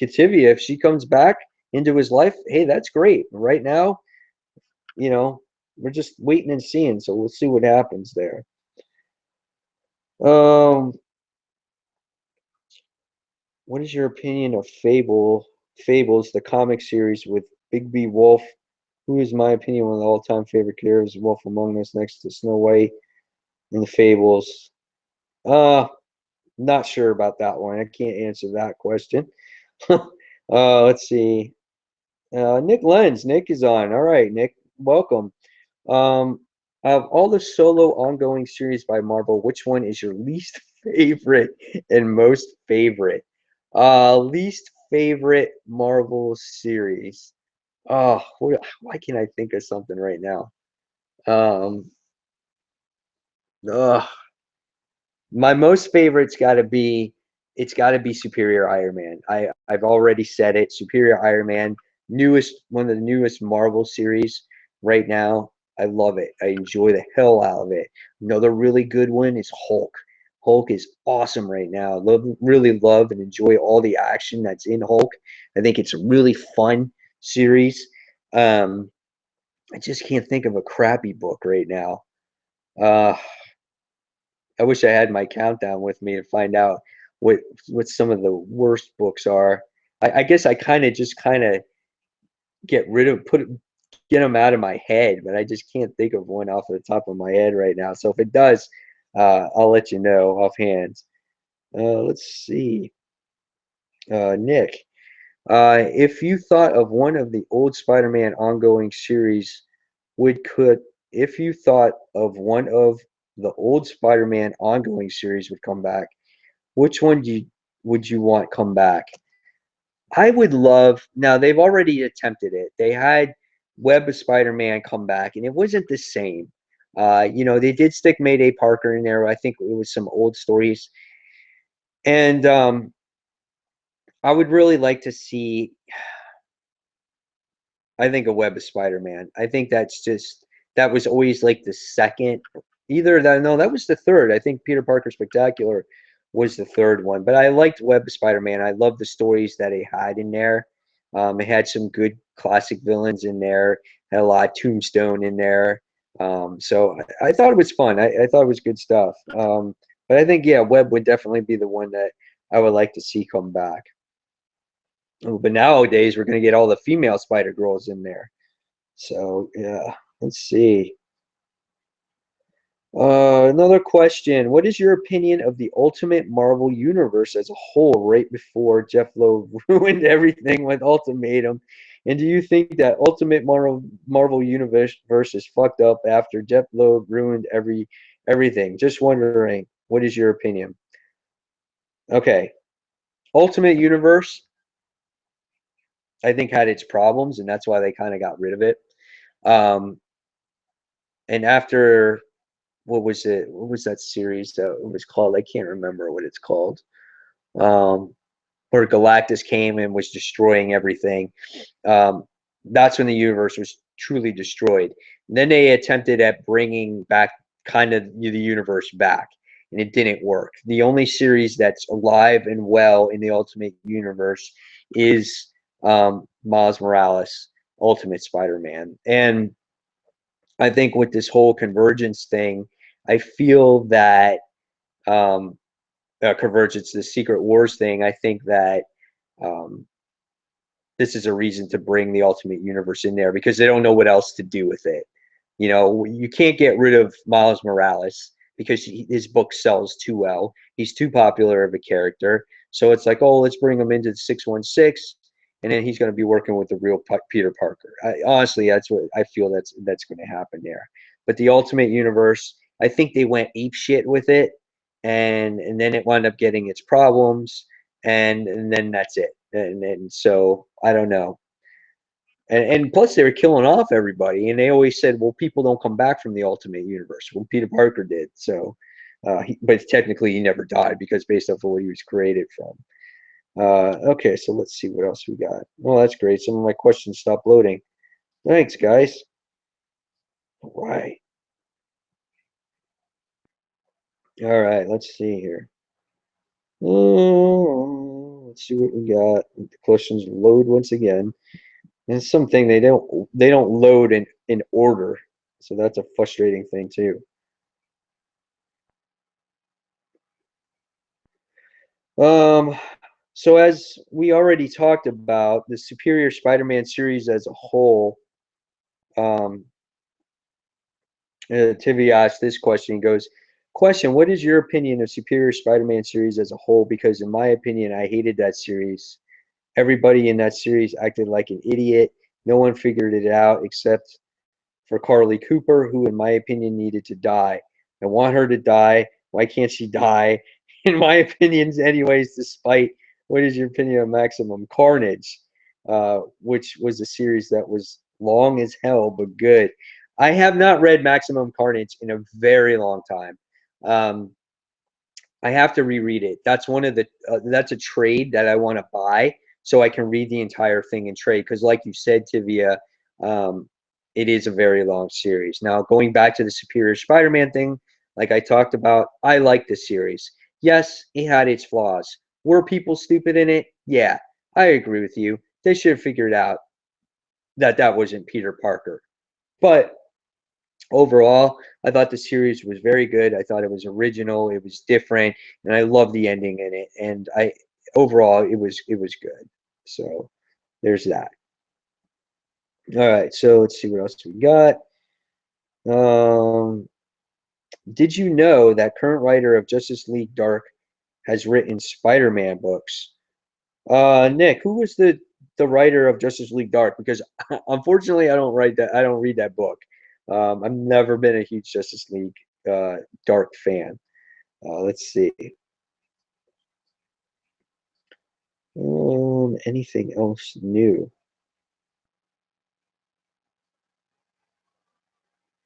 Kativia, if she comes back into his life, hey, that's great. Right now, you know, we're just waiting and seeing, so we'll see what happens there. Um, what is your opinion of Fables, the comic series with Bigby Wolf, who is my opinion one of the all-time favorite characters, Wolf Among Us, next to Snow White in the Fables? Uh, Not sure about that one. I can't answer that question. Let's see. Nick Lenz. Nick is on. All right, Nick, welcome. Um, of all the solo ongoing series by Marvel, which one is your least favorite and most favorite? Least favorite Marvel series. Oh, why can't I think of something right now? Um, ugh, my most favorite's got to be it's got to be Superior Iron Man. I've already said it. Superior Iron Man, newest one of the newest Marvel series right now. I love it. I enjoy the hell out of it. Another really good one is Hulk. Hulk is awesome right now. Really love and enjoy all the action that's in Hulk. I think it's a really fun series. Um, I just can't think of a crappy book right now. Uh, I wish I had my countdown with me to find out what what some of the worst books are. I guess I kind of get rid of get them out of my head, but I just can't think of one off the top of my head right now. So if it does, I'll let you know offhand. Let's see, Nick. If you thought of one of the old Spider-Man ongoing series, would could if you thought of one of the old Spider-Man ongoing series would come back, which one would you want come back? I would love. Now they've already attempted it. They had Web of Spider-Man come back, and it wasn't the same. They did stick Mayday Parker in there. I think it was some old stories, and I would really like to see. I think a Web of Spider-Man. I think that was always like the second. Either that no, that was the third. I think Peter Parker Spectacular was the third one. But I liked Web of Spider-Man. I loved the stories that it had in there. It had some good classic villains in there. Had a lot of Tombstone in there. So I thought it was fun. I thought it was good stuff. But I think yeah, Web would definitely be the one that I would like to see come back. But nowadays we're gonna get all the female Spider Girls in there. So yeah, let's see. Another question. What is your opinion of the Ultimate Marvel Universe as a whole right before Jeff Loeb ruined everything with Ultimatum? And do you think that Ultimate Marvel Universe is fucked up after Jeff Loeb ruined everything? Just wondering, what is your opinion? Okay. Ultimate Universe. I think had its problems, and that's why they kind of got rid of it. Um, and after what was it? What was that series that it was called? I can't remember what it's called. Um, where Galactus came and was destroying everything. Um, that's when the universe was truly destroyed. And then they attempted at bringing back kind of the universe back, and it didn't work. The only series that's alive and well in the Ultimate Universe is Miles Morales, Ultimate Spider-Man. And I think with this whole convergence thing, I feel that um, convergence, the Secret Wars thing, I think that um, this is a reason to bring the Ultimate Universe in there because they don't know what else to do with it. You know, you can't get rid of Miles Morales because his book sells too well. He's too popular of a character. So it's like, oh, let's bring him into the 616, and then he's going to be working with the real Peter Parker. Honestly, that's what I feel that's going to happen there. But the Ultimate Universe, I think they went ape shit with it, and then it wound up getting its problems, and then that's it. And so I don't know. And plus, they were killing off everybody, and they always said, "Well, people don't come back from the Ultimate Universe." Well, Peter Parker did, so, but technically, he never died because based off of what he was created from. Okay, so let's see what else we got. Well, that's great. Some of my questions stopped loading. Thanks, guys. All right, all right. Let's see here. Let's see what we got. The questions load once again. And something they don't load in order, so that's a frustrating thing too. Um, so as we already talked about, the Superior Spider-Man series as a whole, um, Tivi asked this question. He goes, "Question: What is your opinion of Superior Spider-Man series as a whole? Because in my opinion, I hated that series. Everybody in that series acted like an idiot. No one figured it out except for Carly Cooper, who, in my opinion, needed to die. I want her to die. Why can't she die? In my opinions, anyways, despite what is your opinion on Maximum Carnage, which was a series that was long as hell, but good. I have not read Maximum Carnage in a very long time. Um, I have to reread it. That's one of the that's a trade that I want to buy so I can read the entire thing in trade. Because, like you said, Tivia, um, it is a very long series. Now, going back to the Superior Spider-Man thing, like I talked about, I like the series. Yes, it had its flaws. Were people stupid in it? Yeah, I agree with you. They should have figured out that that wasn't Peter Parker. But overall, I thought the series was very good. I thought it was original, it was different, and I love the ending in it. And I overall it was good. So there's that. All right, so let's see what else we got. Um, did you know that current writer of Justice League Dark has written Spider-Man books? Nick, who was the writer of Justice League Dark? Because unfortunately, I don't write that. I don't read that book. I've never been a huge Justice League uh, Dark fan. Let's see. Anything else new?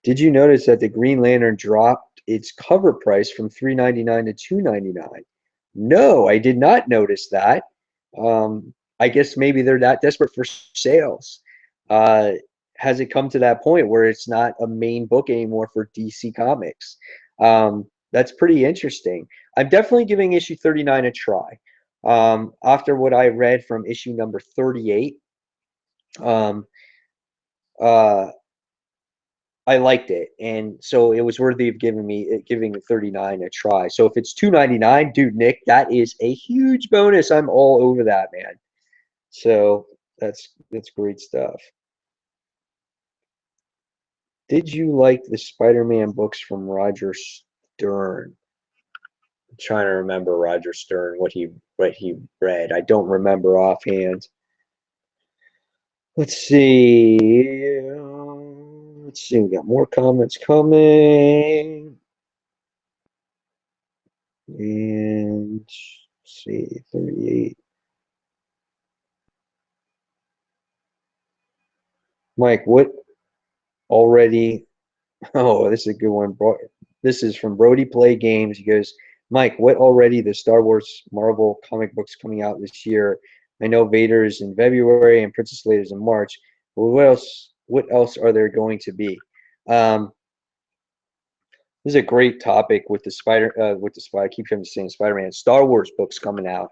Did you notice that the Green Lantern dropped its cover price from $3.99 to $2.99? No, I did not notice that. I guess maybe they're that desperate for sales. Uh, has it come to that point where it's not a main book anymore for DC Comics? That's pretty interesting. I'm definitely giving issue 39 a try. After what I read from issue number 38, um, uh, I liked it, and so it was worthy of giving 39 a try. So if it's 2.99, dude, Nick, that is a huge bonus. I'm all over that, man. So that's great stuff. Did you like the Spider-Man books from Roger Stern? I'm trying to remember Roger Stern what he read. I don't remember offhand. Let's see. Let's see. We got more comments coming. And let's see, 38. Mike, what already? Oh, this is a good one. This is from Brody Play Games. He goes, Mike, what already the Star Wars Marvel comic books coming out this year? I know Vader's in February and Princess Leia's in March. But what else? What else are there going to be? Um, this is a great topic with the I keep trying to say Spider-Man. Star Wars books coming out.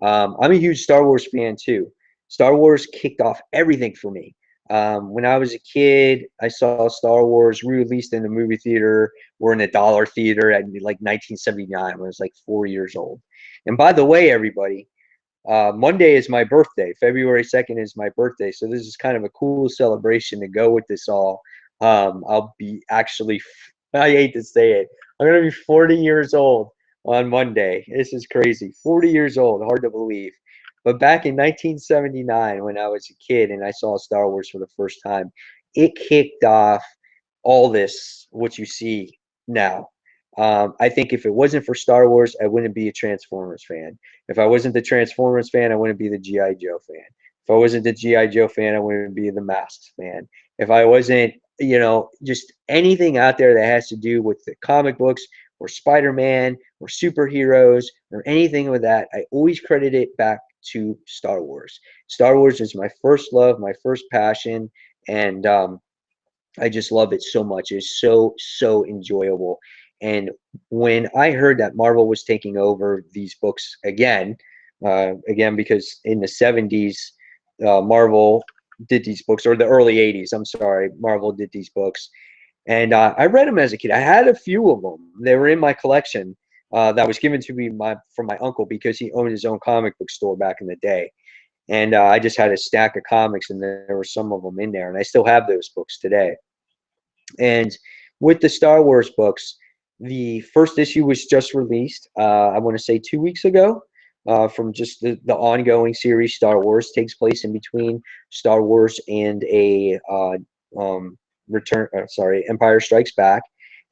I'm a huge Star Wars fan too. Star Wars kicked off everything for me. When I was a kid, I saw Star Wars re-released in the movie theater or in a dollar theater at like 1979 when I was like 4 years old. And by the way, everybody, Monday is my birthday. February 2nd is my birthday. So this is kind of a cool celebration to go with this all. I'll be actually, I hate to say it, I'm going to be 40 years old on Monday. This is crazy. 40 years old, hard to believe. But back in 1979, when I was a kid and I saw Star Wars for the first time, it kicked off all this, what you see now. I think if it wasn't for Star Wars, I wouldn't be a Transformers fan. If I wasn't the Transformers fan, I wouldn't be the G.I. Joe fan. If I wasn't the G.I. Joe fan, I wouldn't be the Masks fan. If I wasn't, just anything out there that has to do with the comic books or Spider-Man or superheroes or anything with that, I always credit it back to Star Wars. Star Wars is my first love, my first passion, and I just love it so much. It's so, so enjoyable. And when I heard that Marvel was taking over these books again, because in the 70s, Marvel did these books, or the early 80s, I'm sorry, Marvel did these books. And I read them as a kid. I had a few of them. They were in my collection that was given to me from my uncle because he owned his own comic book store back in the day. And I just had a stack of comics, and there were some of them in there. And I still have those books today. And with the Star Wars books, the first issue was just released, I want to say 2 weeks ago, from just the ongoing series. Star Wars takes place in between Star Wars and Empire Strikes Back.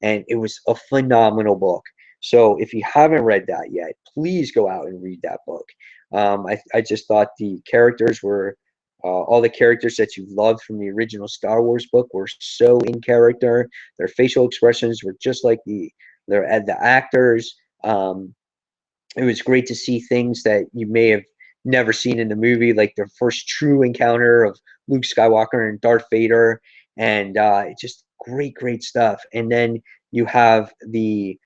And it was a phenomenal book. So if you haven't read that yet, please go out and read that book. I just thought the characters were all the characters that you loved from the original Star Wars book were so in character. Their facial expressions were just like the actors. It was great to see things that you may have never seen in the movie, like the first true encounter of Luke Skywalker and Darth Vader, and just great, great stuff. And then you have the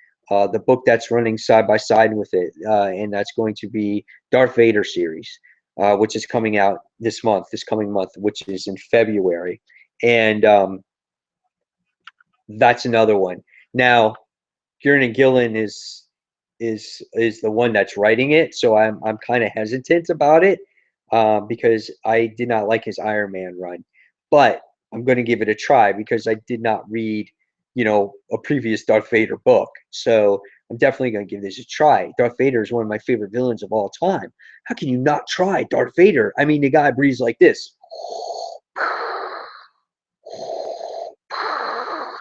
book that's running side by side with it, and that's going to be Darth Vader series, which is coming out this coming month, which is in February, and that's another one. Now, Kieran Gillen is the one that's writing it, so I'm kind of hesitant about it because I did not like his Iron Man run, but I'm going to give it a try because I did not read, a previous Darth Vader book, so I'm definitely going to give this a try. Darth Vader is one of my favorite villains of all time. How can you not try Darth Vader? I mean, the guy breathes like this.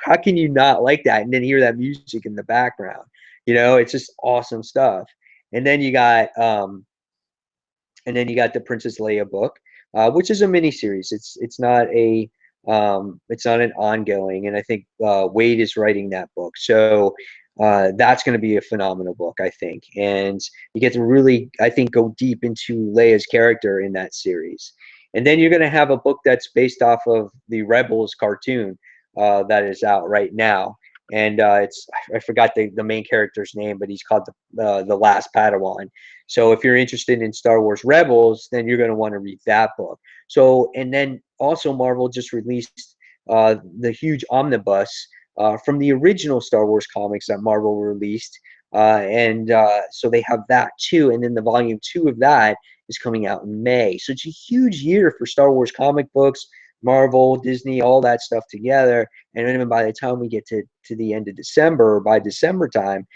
How can you not like that and then hear that music in the background? It's just awesome stuff. And then you got the Princess Leia book, which is a mini series. It's not an ongoing, and I think Wade is writing that book. So that's going to be a phenomenal book, I think. And you get to really, I think, go deep into Leia's character in that series. And then you're going to have a book that's based off of the Rebels cartoon that is out right now. And I forgot the main character's name, but he's called the Last Padawan. So if you're interested in Star Wars Rebels, then you're going to want to read that book. So, and then also Marvel just released the huge omnibus from the original Star Wars comics that Marvel released. And so they have that too. And then the volume 2 of that is coming out in May. So it's a huge year for Star Wars comic books, Marvel, Disney, all that stuff together. And then by the time we get to the end of December, or by December time,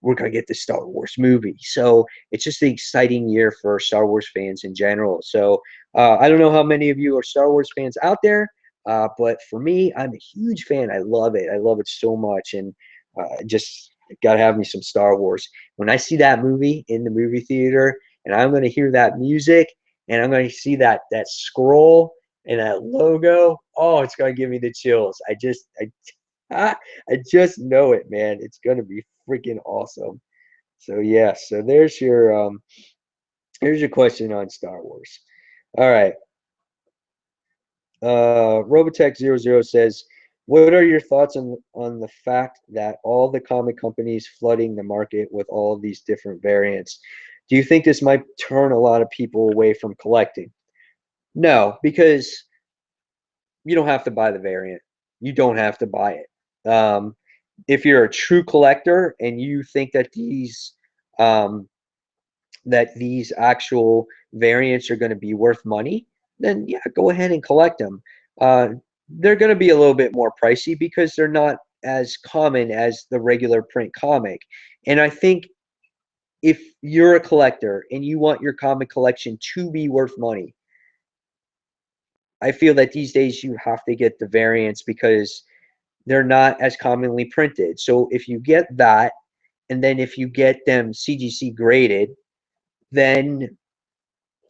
we're going to get the Star Wars movie. So it's just an exciting year for Star Wars fans in general. So I don't know how many of you are Star Wars fans out there, but for me, I'm a huge fan. I love it. I love it so much. And just got to have me some Star Wars. When I see that movie in the movie theater and I'm going to hear that music and I'm going to see that scroll and that logo, oh, it's gonna give me the chills. I just know it, man. It's gonna be freaking awesome. So yeah, so there's your question on Star Wars. All right. Robotech00 says, what are your thoughts on the fact that all the comic companies flooding the market with all of these different variants? Do you think this might turn a lot of people away from collecting? No, because you don't have to buy the variant. You don't have to buy it. If you're a true collector and you think um, that these actual variants are going to be worth money, then yeah, go ahead and collect them. Uh, they're going to be a little bit more pricey because they're not as common as the regular print comic. And I think if you're a collector and you want your comic collection to be worth money, I feel that these days you have to get the variants because they're not as commonly printed. So if you get that, and then if you get them CGC graded, then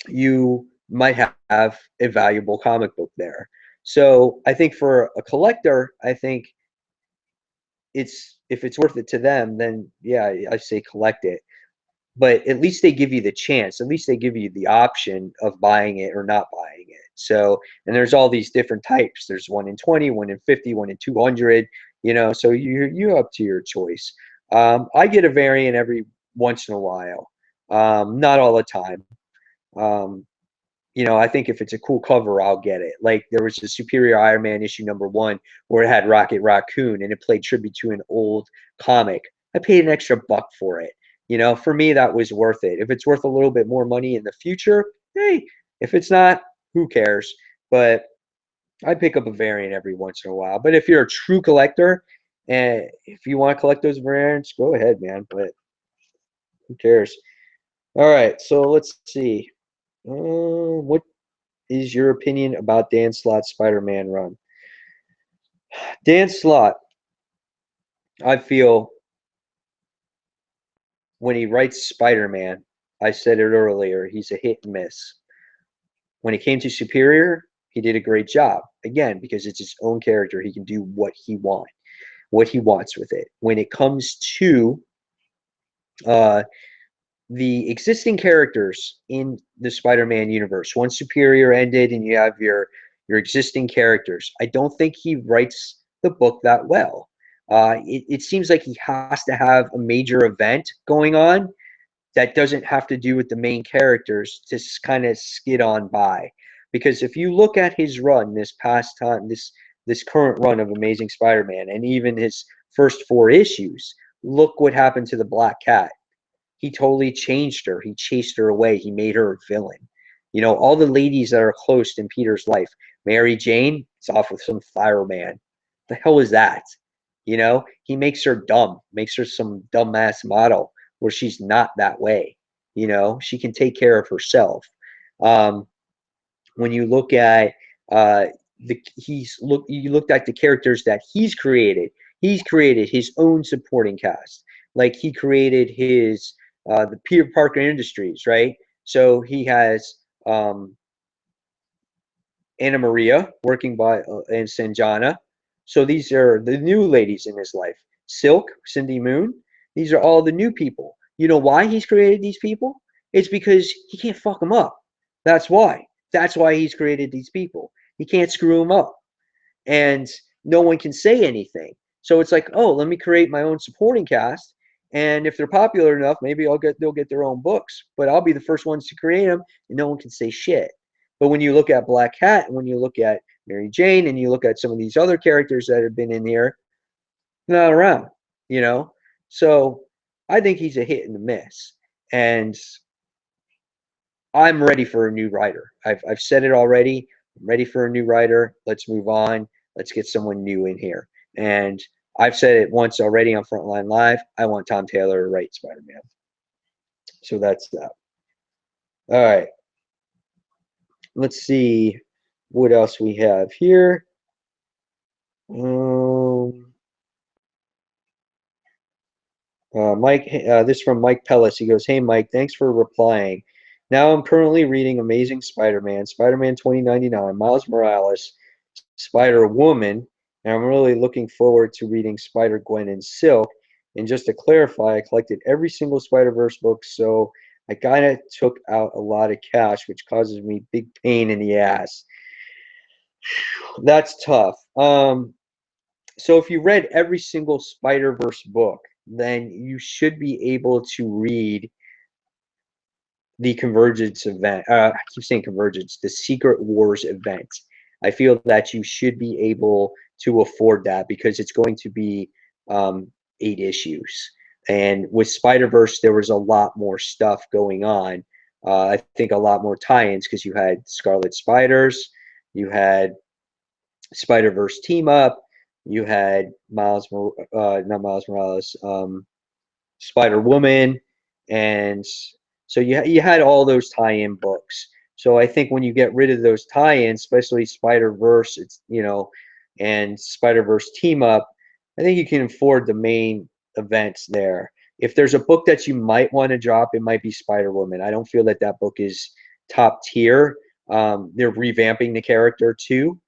you might have a valuable comic book there. So I think for a collector, I think it's if it's worth it to them, then yeah, I say collect it. But at least they give you the chance. At least they give you the option of buying it or not buying it. So, and there's all these different types. There's one in 20, one in 50, one in 200. So you're up to your choice. I get a variant every once in a while, not all the time. Um, I think if it's a cool cover, I'll get it. Like there was a Superior Iron Man issue #1 where it had Rocket Raccoon and it played tribute to an old comic. I paid an extra buck for it. For me, that was worth it. If it's worth a little bit more money in the future, hey, if it's not, who cares? But I pick up a variant every once in a while. But if you're a true collector and if you want to collect those variants, go ahead, man. But who cares? All right, so let's see. What is your opinion about Dan Slott's Spider-Man run? Dan Slott, I feel when he writes Spider-Man, I said it earlier, he's a hit and miss. When it came to Superior, he did a great job. Again, because it's his own character, he can do what he wants with it. When it comes to uh, the existing characters in the Spider-Man universe, once Superior ended and you have your existing characters, I don't think he writes the book that well. It seems like he has to have a major event going on that doesn't have to do with the main characters to kind of skid on by. Because if you look at his run this past time, this current run of Amazing Spider-Man, and even his first 4 issues, look what happened to the Black Cat. He totally changed her. He chased her away. He made her a villain. All the ladies that are close in Peter's life, Mary Jane, is off with some fireman. The hell is that? He makes her dumb, makes her some dumbass model where she's not that way. She can take care of herself. Um, when you look at you looked at the characters that he's created. He's created his own supporting cast. Like he created his the Peter Parker Industries, right? So he has Anna Maria working by and Sanjana. So these are the new ladies in his life. Silk, Cindy Moon. These are all the new people. You know why he's created these people? It's because he can't fuck them up. That's why. That's why he's created these people. He can't screw them up. And no one can say anything. So it's like, oh, let me create my own supporting cast. And if they're popular enough, maybe they'll get their own books. But I'll be the first ones to create them, and no one can say shit. But when you look at Black Cat, and when you look at Mary Jane, and you look at some of these other characters that have been in here, they're not around, you know? So I think he's a hit and a miss. And I'm ready for a new writer. I've said it already. I'm ready for a new writer. Let's move on. Let's get someone new in here. And I've said it once already on Frontline Live. I want Tom Taylor to write Spider-Man. So that's that. All right. Let's see what else we have here. Mike, this is from Mike Pellis. He goes, "Hey Mike, thanks for replying. Now I'm currently reading Amazing Spider-Man, Spider-Man 2099, Miles Morales, Spider-Woman, and I'm really looking forward to reading Spider-Gwen and Silk. And just to clarify, I collected every single Spider-Verse book, so I kind of took out a lot of cash, which causes me big pain in the ass. That's tough. So if you read every single Spider-Verse book, then you should be able to read the Convergence event. I keep saying Convergence, the Secret Wars event. I feel that you should be able to afford that because it's going to be 8 issues. And with Spider Verse, there was a lot more stuff going on. I think a lot more tie-ins because you had Scarlet Spiders, you had Spider Verse team up, you had not Miles Morales, Spider Woman, and so you had all those tie-in books. So I think when you get rid of those tie-ins, especially Spider Verse, and Spider Verse team up, I think you can afford the main events there. If there's a book that you might want to drop, it might be Spider Woman. I don't feel that that book is top tier. They're revamping the character too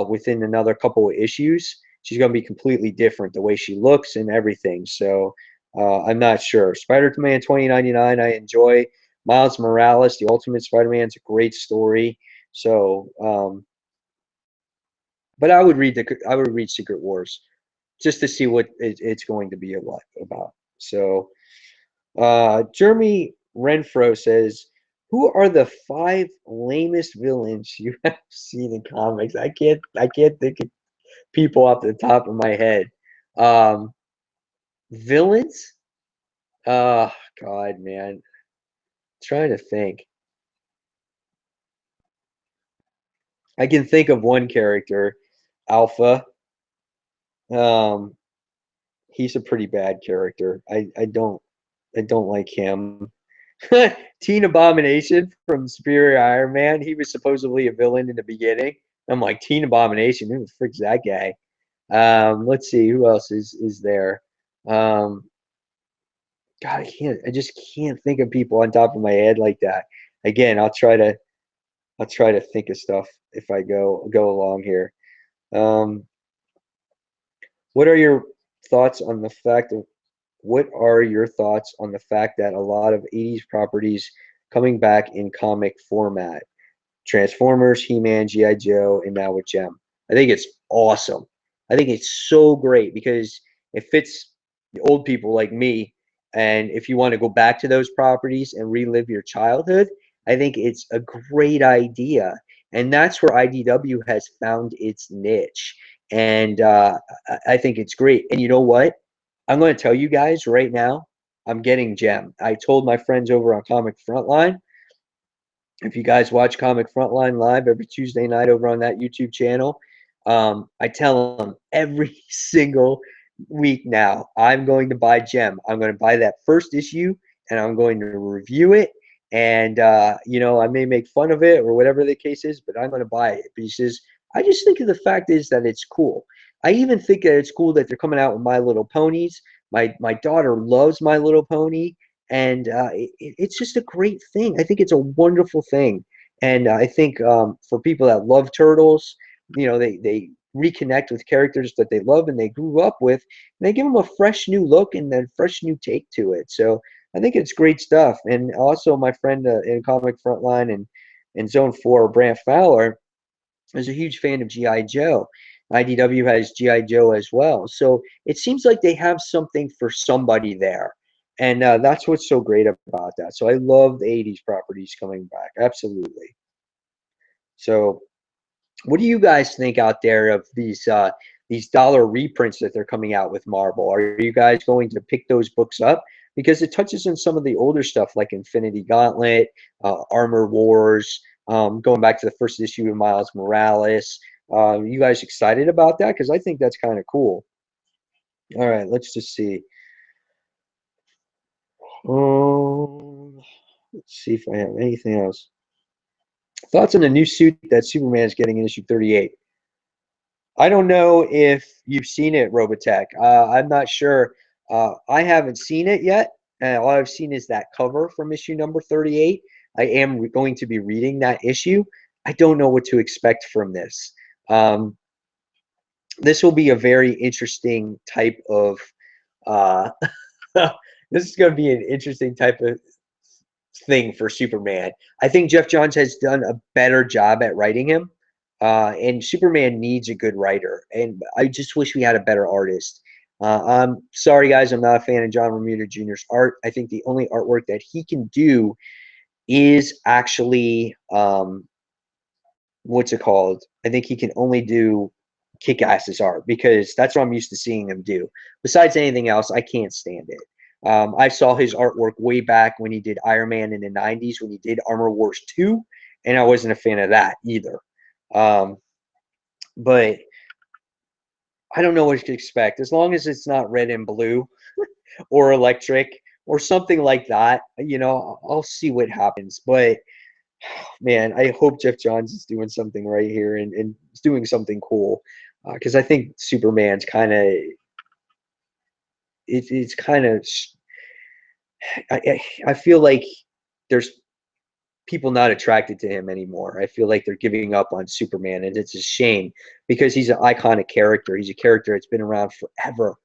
within another couple of issues. She's going to be completely different the way she looks and everything. So I'm not sure. Spider-Man 2099, I enjoy. Miles Morales, The Ultimate Spider-Man, is a great story. So, but I would read Secret Wars just to see what it's going to be about. So, Jeremy Renfro says, "Who are the 5 lamest villains you have seen in comics?" I can't think of people off the top of my head. Um, Villains? Oh God, man. Trying to think. I can think of one character, Alpha. Um, he's a pretty bad character. I don't like him. Teen Abomination from Superior Iron Man. He was supposedly a villain in the beginning. I'm like, Teen Abomination, who the frick's that guy? Let's see, who else is there? Um, God, I just can't think of people on top of my head like that. Again, I'll try to think of stuff if I go along here. Um, what are your thoughts on the fact of what are your thoughts on the fact that a lot of 80s properties coming back in comic format? Transformers, He-Man, G.I. Joe, and now with Gem. I think it's awesome. I think it's so great because it fits the old people like me. And if you want to go back to those properties and relive your childhood, I think it's a great idea. And that's where IDW has found its niche. And I think it's great. And you know what? I'm going to tell you guys right now, I'm getting Gem. I told my friends over on Comic Frontline, if you guys watch Comic Frontline live every Tuesday night over on that YouTube channel, I tell them every single week now, I'm going to buy Gem. I'm going to buy that first issue and I'm going to review it. And, I may make fun of it or whatever the case is, but I'm going to buy it because I just think of the fact is that it's cool. I even think that it's cool that they're coming out with My Little Ponies. My daughter loves My Little Pony and it's just a great thing. I think it's a wonderful thing, and I think for people that love turtles, they reconnect with characters that they love and they grew up with, and they give them a fresh new look and then fresh new take to it. So I think it's great stuff. And also, my friend in Comic Frontline and Zone 4, Brant Fowler, is a huge fan of GI Joe. IDW has GI Joe as well, so it seems like they have something for somebody there, and that's what's so great about that. So I love the '80s properties coming back, absolutely. So, what do you guys think out there of these dollar reprints that they're coming out with Marvel? Are you guys going to pick those books up because it touches on some of the older stuff like Infinity Gauntlet, Armor Wars, going back to the first issue of Miles Morales? You guys excited about that? Because I think that's kind of cool. All right, let's just see. Um, let's see if I have anything else. Thoughts on the new suit that Superman is getting in issue 38? I don't know if you've seen it, Robotech. I'm not sure. I haven't seen it yet. All I've seen is that cover from issue number 38. I am going to be reading that issue. I don't know what to expect from this. Um, this will be a very interesting type of uh, this is going to be an interesting type of thing for Superman. I think Jeff Johns has done a better job at writing him, and Superman needs a good writer. And I just wish we had a better artist. I'm sorry, guys, I'm not a fan of John Romita Jr.'s art. I think the only artwork that he can do is actually what's it called? I think he can only do kick-ass's art because that's what I'm used to seeing him do. Besides anything else, I can't stand it. I saw his artwork way back when he did Iron Man in the 90s, when he did Armor Wars 2, and I wasn't a fan of that either. Um, but I don't know what to expect. As long as it's not red and blue or electric or something like that, I'll see what happens. But man, I hope Jeff Johns is doing something right here and is doing something cool, because I think Superman's kind of it's kind of I feel like there's people not attracted to him anymore. I feel like they're giving up on Superman, and it's a shame because he's an iconic character. He's a character that's been around forever,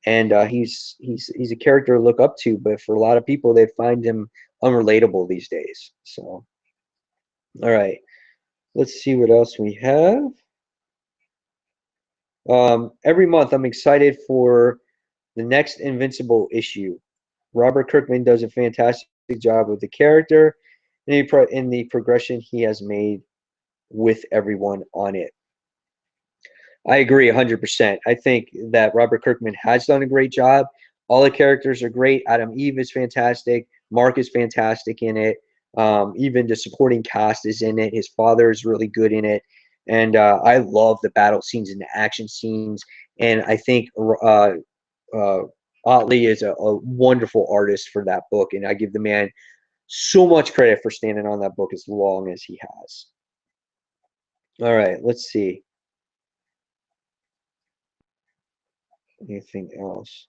and he's a character to look up to. But for a lot of people, they find him unrelatable these days. So, all right, let's see what else we have. Every month, I'm excited for the next Invincible issue. Robert Kirkman does a fantastic job with the character and in the progression he has made with everyone on it. I agree 100%. I think that Robert Kirkman has done a great job. All the characters are great. Adam Eve is fantastic. Mark is fantastic in it. Even the supporting cast is in it. His father is really good in it. And I love the battle scenes and the action scenes. And I think Otley is a wonderful artist for that book. And I give the man so much credit for standing on that book as long as he has. All right, let's see. Anything else?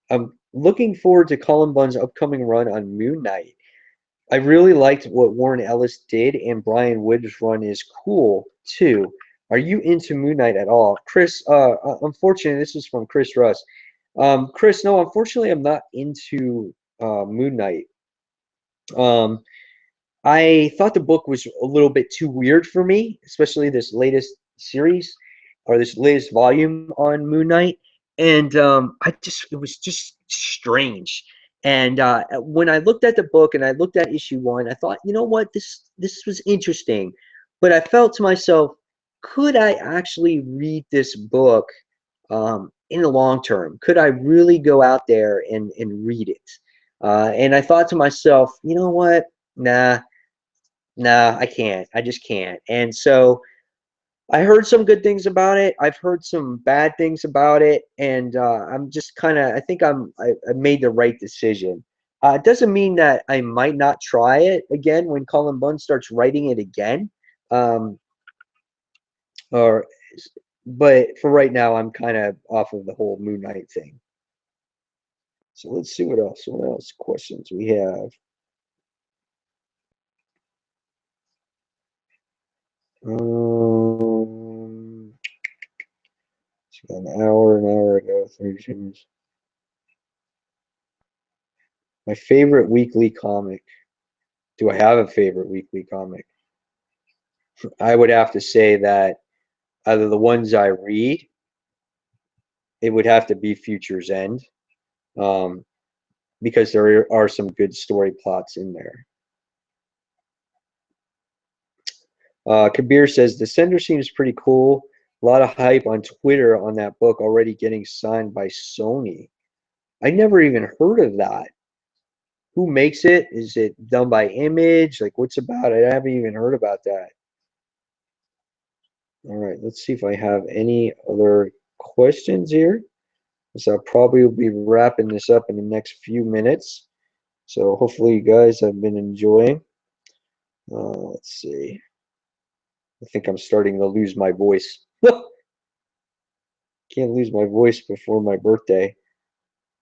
I'm looking forward to Colin Bunn's upcoming run on Moon Knight. I really liked what Warren Ellis did, and Brian Wood's run is cool too. Are you into Moon Knight at all? Chris, unfortunately, this is from Chris Russ. Chris, no, unfortunately, I'm not into Moon Knight. Um, I thought the book was a little bit too weird for me, especially this latest series or this latest volume on Moon Knight. And it was just strange. And when I looked at the book and I looked at issue one, I thought, you know what, this was interesting. But I felt to myself, could I actually read this book in the long term? Could I really go out there and read it? And I thought to myself, you know what? Nah, I can't. I just can't. And so I heard some good things about it. I've heard some bad things about it, and I'm just kind of. I think I made the right decision. It doesn't mean that I might not try it again when Colin Bunn starts writing it again. Um, or, but for right now, I'm kind of off of the whole Moon Knight thing. So let's see what else. What else questions we have? An hour ago, 32 minutes. My favorite weekly comic. Do I have a favorite weekly comic? I would have to say that out of the ones I read, it would have to be Future's End, um, because there are some good story plots in there. Kabir says Descender seems pretty cool. A lot of hype on Twitter on that book already getting signed by Sony. I never even heard of that. Who makes it? Is it done by Image? Like, what's about it? I haven't even heard about that. All right, let's see if I have any other questions here. So I'll probably will be wrapping this up in the next few minutes. So hopefully you guys have been enjoying. Let's see. I think I'm starting to lose my voice. Can't lose my voice before my birthday.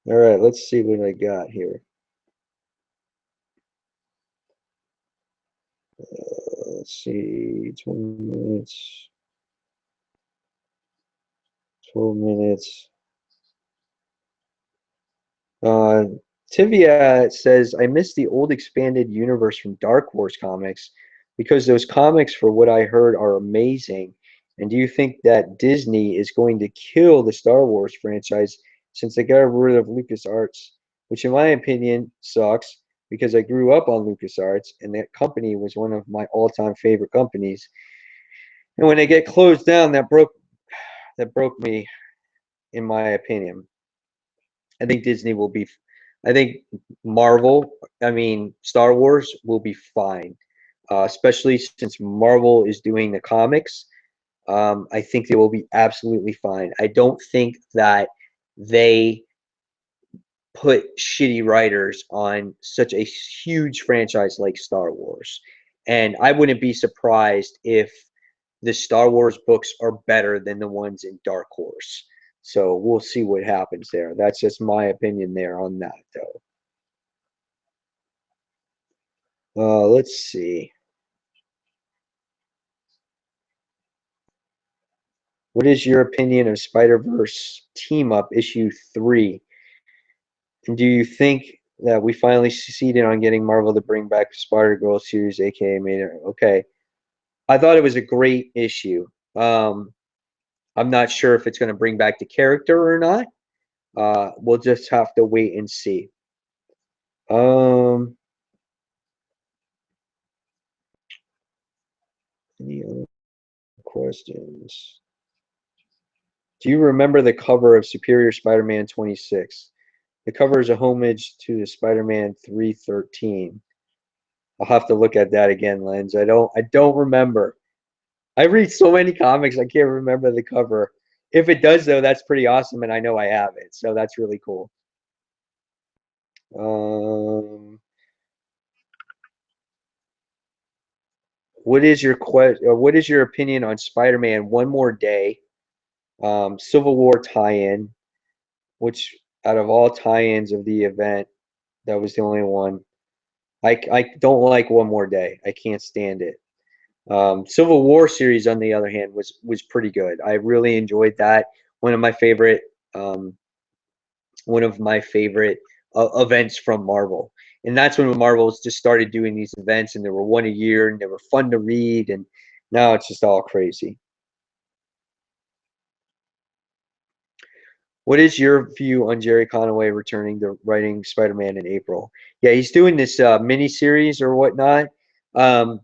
All right, let's see what I got here. Let's see, 20 minutes, 12 minutes. Uh, Tivia says, I miss the old expanded universe from Dark Horse comics because those comics, for what I heard, are amazing. And do you think that Disney is going to kill the Star Wars franchise since they got rid of LucasArts, which in my opinion sucks because I grew up on LucasArts and that company was one of my all-time favorite companies. And when they get closed down, that broke me, in my opinion. I think Disney will be, I think Marvel, I mean, Star Wars will be fine, especially since Marvel is doing the comics. I think they will be absolutely fine. I don't think that they put shitty writers on such a huge franchise like Star Wars. And I wouldn't be surprised if the Star Wars books are better than the ones in Dark Horse. So we'll see what happens there. That's just my opinion there on that, though. Let's see. What is your opinion of Spider-Verse Team Up issue 3? And do you think that we finally succeeded on getting Marvel to bring back the Spider-Girl series, aka made it? Okay. I thought it was a great issue. I'm not sure if it's going to bring back the character or not. We'll just have to wait and see. Any other questions? Do you remember the cover of Superior Spider-Man 26? The cover is a homage to the Spider-Man 313. I'll have to look at that again, Lens. I don't remember. I read so many comics, I can't remember the cover. If it does, though, that's pretty awesome, and I know I have it, so that's really cool. What is your what is your opinion on Spider-Man One More Day, Civil War tie-in, which out of all tie-ins of the event, that was the only one. I don't like One More Day. I can't stand it. Civil War series, on the other hand, was pretty good. I really enjoyed that. One of my favorite um, one of my favorite events from Marvel. And that's when Marvel's just started doing these events, and there were one a year, and they were fun to read. And now it's just all crazy. What is your view on Jerry Conway returning to writing Spider-Man in April? Yeah, he's doing this mini series or whatnot. Um,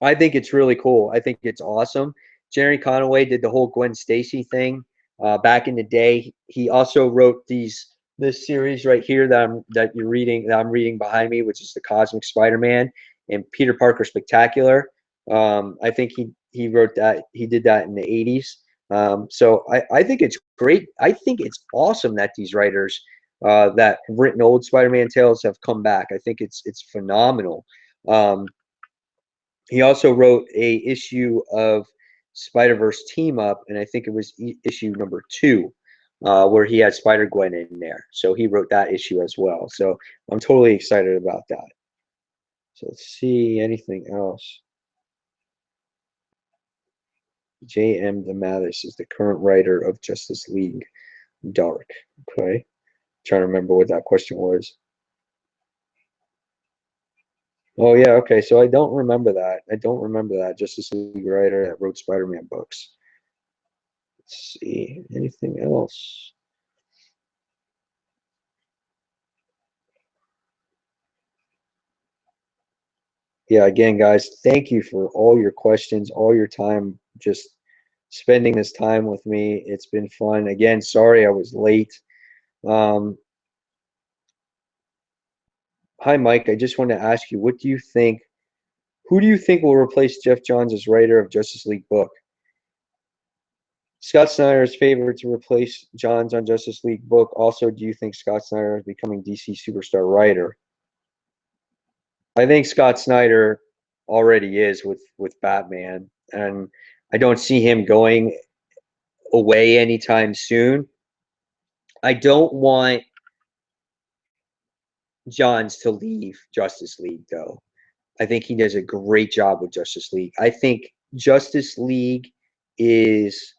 I think it's really cool. I think it's awesome. Jerry Conway did the whole Gwen Stacy thing back in the day. He also wrote this series right here that you're reading, that I'm reading behind me, which is the Cosmic Spider-Man and Peter Parker Spectacular. I think he wrote that. He did that in the 80s. So I think it's great. I think it's awesome that these writers that have written old Spider-Man tales have come back. I think it's phenomenal. He also wrote a issue of Spider-Verse Team Up, and I think it was issue number 2, where he had Spider-Gwen in there. So he wrote that issue as well. So I'm totally excited about that. So let's see, anything else. J.M. DeMatteis is the current writer of Justice League Dark. Okay. Trying to remember what that question was. Oh yeah, okay. So I don't remember that. I don't remember that. Justice League writer that wrote Spider-Man books. Let's see. Anything else? Yeah, again, guys, thank you for all your questions, all your time, just spending this time with me. It's been fun. Again, sorry I was late. Um, Hi, Mike. I just want to ask you, who do you think will replace Jeff Johns as writer of Justice League book? Scott Snyder is favored to replace Johns on Justice League book. Also, do you think Scott Snyder is becoming DC superstar writer? I think Scott Snyder already is with Batman, and I don't see him going away anytime soon. I don't want Johns to leave Justice League though. I think he does a great job with Justice League. I think Justice League is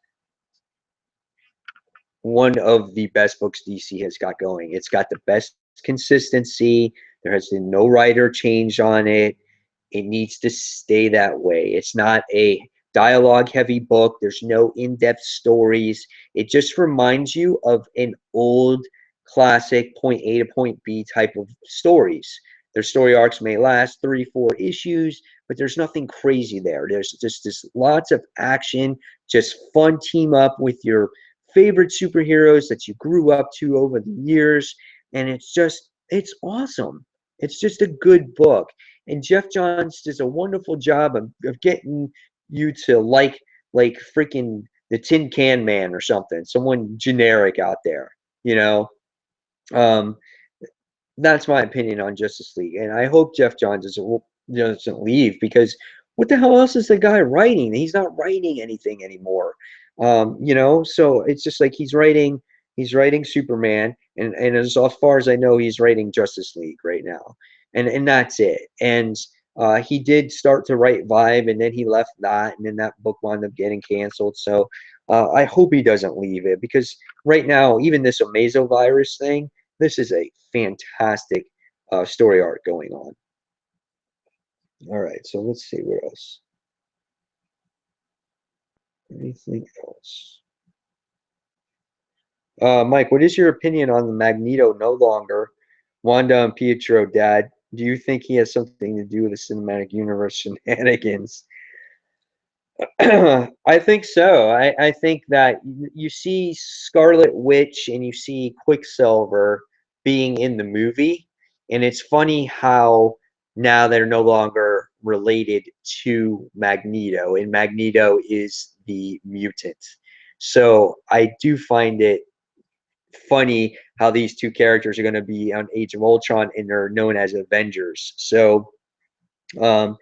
one of the best books DC has got going. It's got the best consistency. There has been no writer change on it. It needs to stay that way. It's not a dialogue heavy book. There's no in-depth stories. It just reminds you of an old classic point A to point B type of stories. Their story arcs may last 3-4 issues, but there's nothing crazy there. There's just this lots of action, just fun team up with your favorite superheroes that you grew up to over the years, and it's awesome. It's just a good book, and Jeff Johns does a wonderful job of getting you to like freaking the Tin Can Man or something, someone generic out there, you know. Um, that's my opinion on Justice League, and I hope Jeff Johns doesn't leave, because what the hell else is the guy writing? He's not writing anything anymore. You know, so it's just like he's writing Superman, and as far as I know, he's writing Justice League right now, and that's it. And he did start to write Vibe, and then he left that, and then that book wound up getting canceled. So I hope he doesn't leave it, because right now, even this Amazo virus thing, this is a fantastic story arc going on. All right, so let's see what else. Anything else? Mike, what is your opinion on the Magneto no longer Wanda and Pietro dad? Do you think he has something to do with the cinematic universe shenanigans? I think so. I think that you see Scarlet Witch and you see Quicksilver being in the movie, and it's funny how now they're no longer related to Magneto, and Magneto is the mutant. So I do find it funny how these two characters are going to be on Age of Ultron, and they're known as Avengers. So um,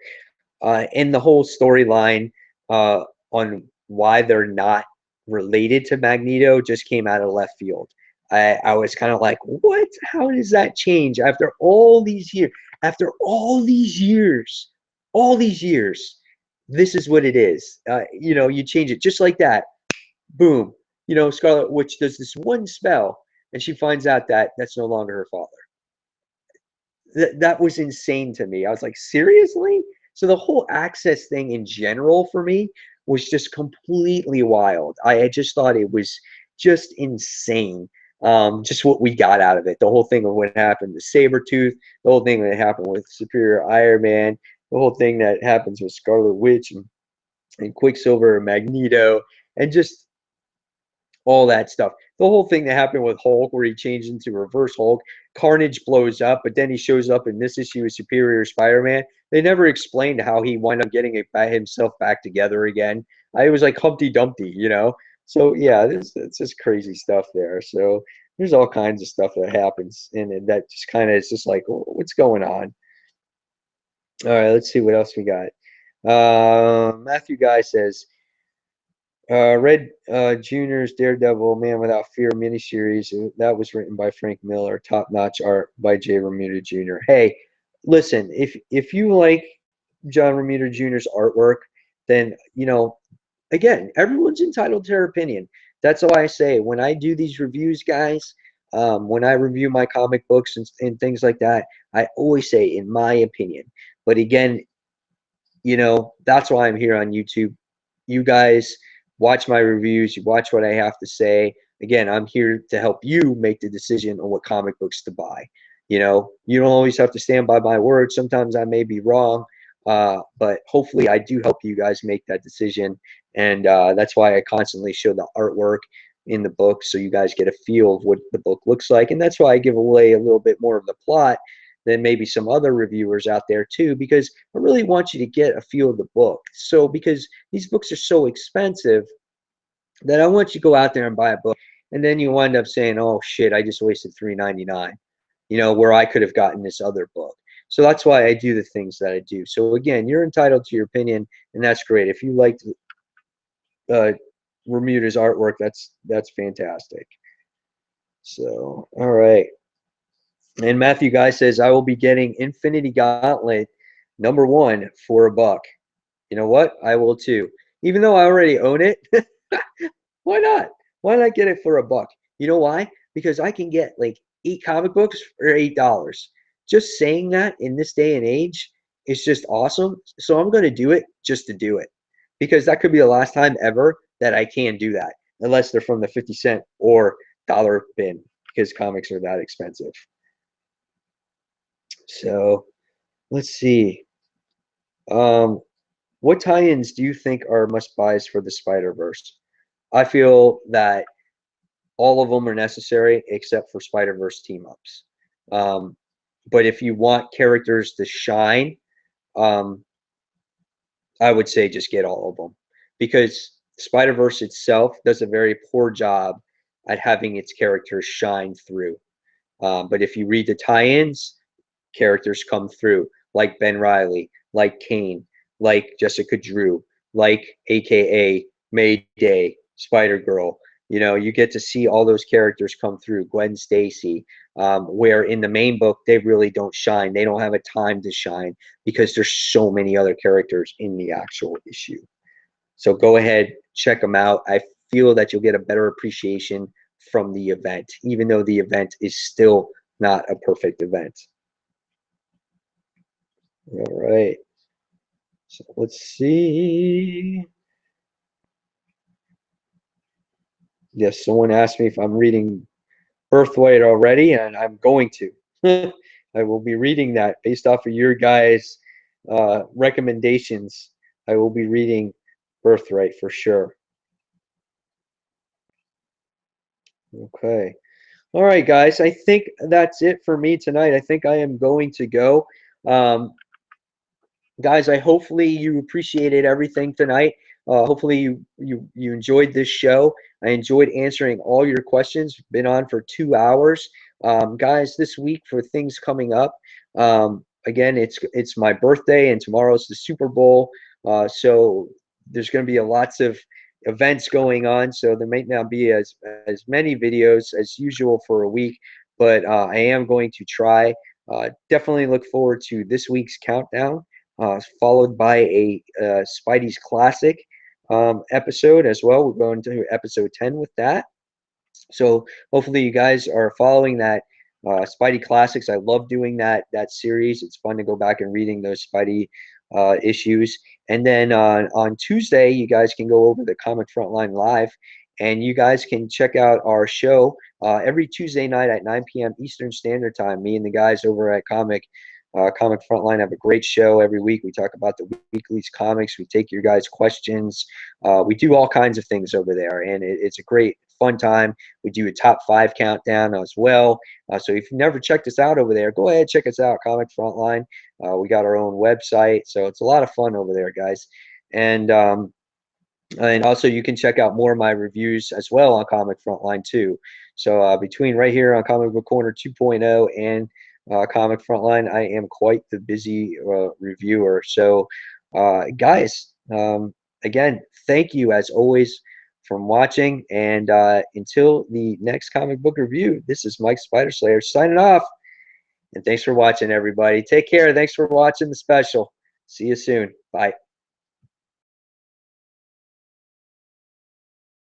in the whole storyline on why they're not related to Magneto just came out of left field. I was kind of like, what? How does that change after all these years? After all these years, this is what it is. You know, you change it just like that. Boom. You know, Scarlet Witch does this one spell, and she finds out that that's no longer her father. That was insane to me. I was like, seriously? So the whole access thing in general for me was just completely wild. I just thought it was just insane. Just what we got out of it. The whole thing of what happened to Sabretooth, the whole thing that happened with Superior Iron Man, the whole thing that happens with Scarlet Witch and Quicksilver and Magneto, and just all that stuff. The whole thing that happened with Hulk, where he changed into Reverse Hulk, Carnage blows up, but then he shows up in this issue of Superior Spider-Man. They never explained how he wound up getting himself back together again. It was like Humpty Dumpty, you know. So yeah, it's just crazy stuff there. So there's all kinds of stuff that happens, and that just kind of is just like, what's going on? All right, let's see what else we got. Matthew Guy says, Red Junior's Daredevil Man Without Fear miniseries, that was written by Frank Miller, top-notch art by Jay Romita Jr. Hey, listen, if you like John Romita Jr.'s artwork, then, you know, again, everyone's entitled to their opinion. That's why I say when I do these reviews, guys, when I review my comic books and things like that, I always say, in my opinion. But again, you know, that's why I'm here on YouTube. You guys watch my reviews, you watch what I have to say. Again, I'm here to help you make the decision on what comic books to buy. You know, you don't always have to stand by my word. Sometimes I may be wrong, but hopefully I do help you guys make that decision. And that's why I constantly show the artwork in the book so you guys get a feel of what the book looks like. And that's why I give away a little bit more of the plot than maybe some other reviewers out there too, because I really want you to get a feel of the book. So because these books are so expensive that I want you to go out there and buy a book, and then you wind up saying, "Oh shit, I just wasted $3.99," you know, where I could have gotten this other book. So that's why I do the things that I do. So again, you're entitled to your opinion, and that's great. If you liked uh, Romita's artwork, that's fantastic. So all right. And Matthew Guy says, I will be getting Infinity Gauntlet #1 for a buck. You know what? I will too. Even though I already own it, why not? Why not get it for a buck? You know why? Because I can get like 8 comic books for $8. Just saying that in this day and age is just awesome. So I'm going to do it just to do it. Because that could be the last time ever that I can do that, unless they're from the 50 cent or dollar bin, because comics are that expensive. So let's see. What tie-ins do you think are must-buys for the Spider-Verse? I feel that all of them are necessary except for Spider-Verse team-ups. But if you want characters to shine, um, I would say just get all of them, because Spider-Verse itself does a very poor job at having its characters shine through. But if you read the tie-ins, characters come through, like Ben Reilly, like Kane, like Jessica Drew, like AKA Mayday, Spider-Girl. You know, you get to see all those characters come through. Gwen Stacy, where in the main book they really don't shine. They don't have a time to shine because there's so many other characters in the actual issue. So go ahead, check them out. I feel that you'll get a better appreciation from the event, even though the event is still not a perfect event. All right. So let's see. Yes, someone asked me if I'm reading Birthright already, and I'm going to. I will be reading that based off of your guys' recommendations. I will be reading Birthright for sure. Okay. All right, guys. I think that's it for me tonight. I think I am going to go. Um, Guys, I hopefully you appreciated everything tonight. Hopefully you enjoyed this show. I enjoyed answering all your questions. Been on for 2 hours. Guys, this week for things coming up. Again, it's my birthday and tomorrow's the Super Bowl. So there's going to be a lots of events going on. So there may not be as many videos as usual for a week, but I am going to try. Definitely look forward to this week's countdown, followed by a Spidey's Classic episode as well. We're going to episode 10 with that. So hopefully you guys are following that Spidey Classics. I love doing that series. It's fun to go back and reading those Spidey issues. And then on Tuesday, you guys can go over the Comic Frontline Live, and you guys can check out our show every Tuesday night at 9 p.m. Eastern Standard Time. Me and the guys over at Comic Frontline have a great show every week. We talk about the weekly's comics. We take your guys' questions. We do all kinds of things over there, and it's a great, fun time. We do a top 5 countdown as well. So if you've never checked us out over there, go ahead, check us out, Comic Frontline. We got our own website, so it's a lot of fun over there, guys. And also you can check out more of my reviews as well on Comic Frontline too. So between right here on Comic Book Corner 2.0 and Comic Frontline, I am quite the busy reviewer. So guys, again, thank you as always from watching, and until the next comic book review, this is Mike Spider Slayer signing off, and thanks for watching, everybody. Take care. Thanks for watching the special. See you soon. Bye.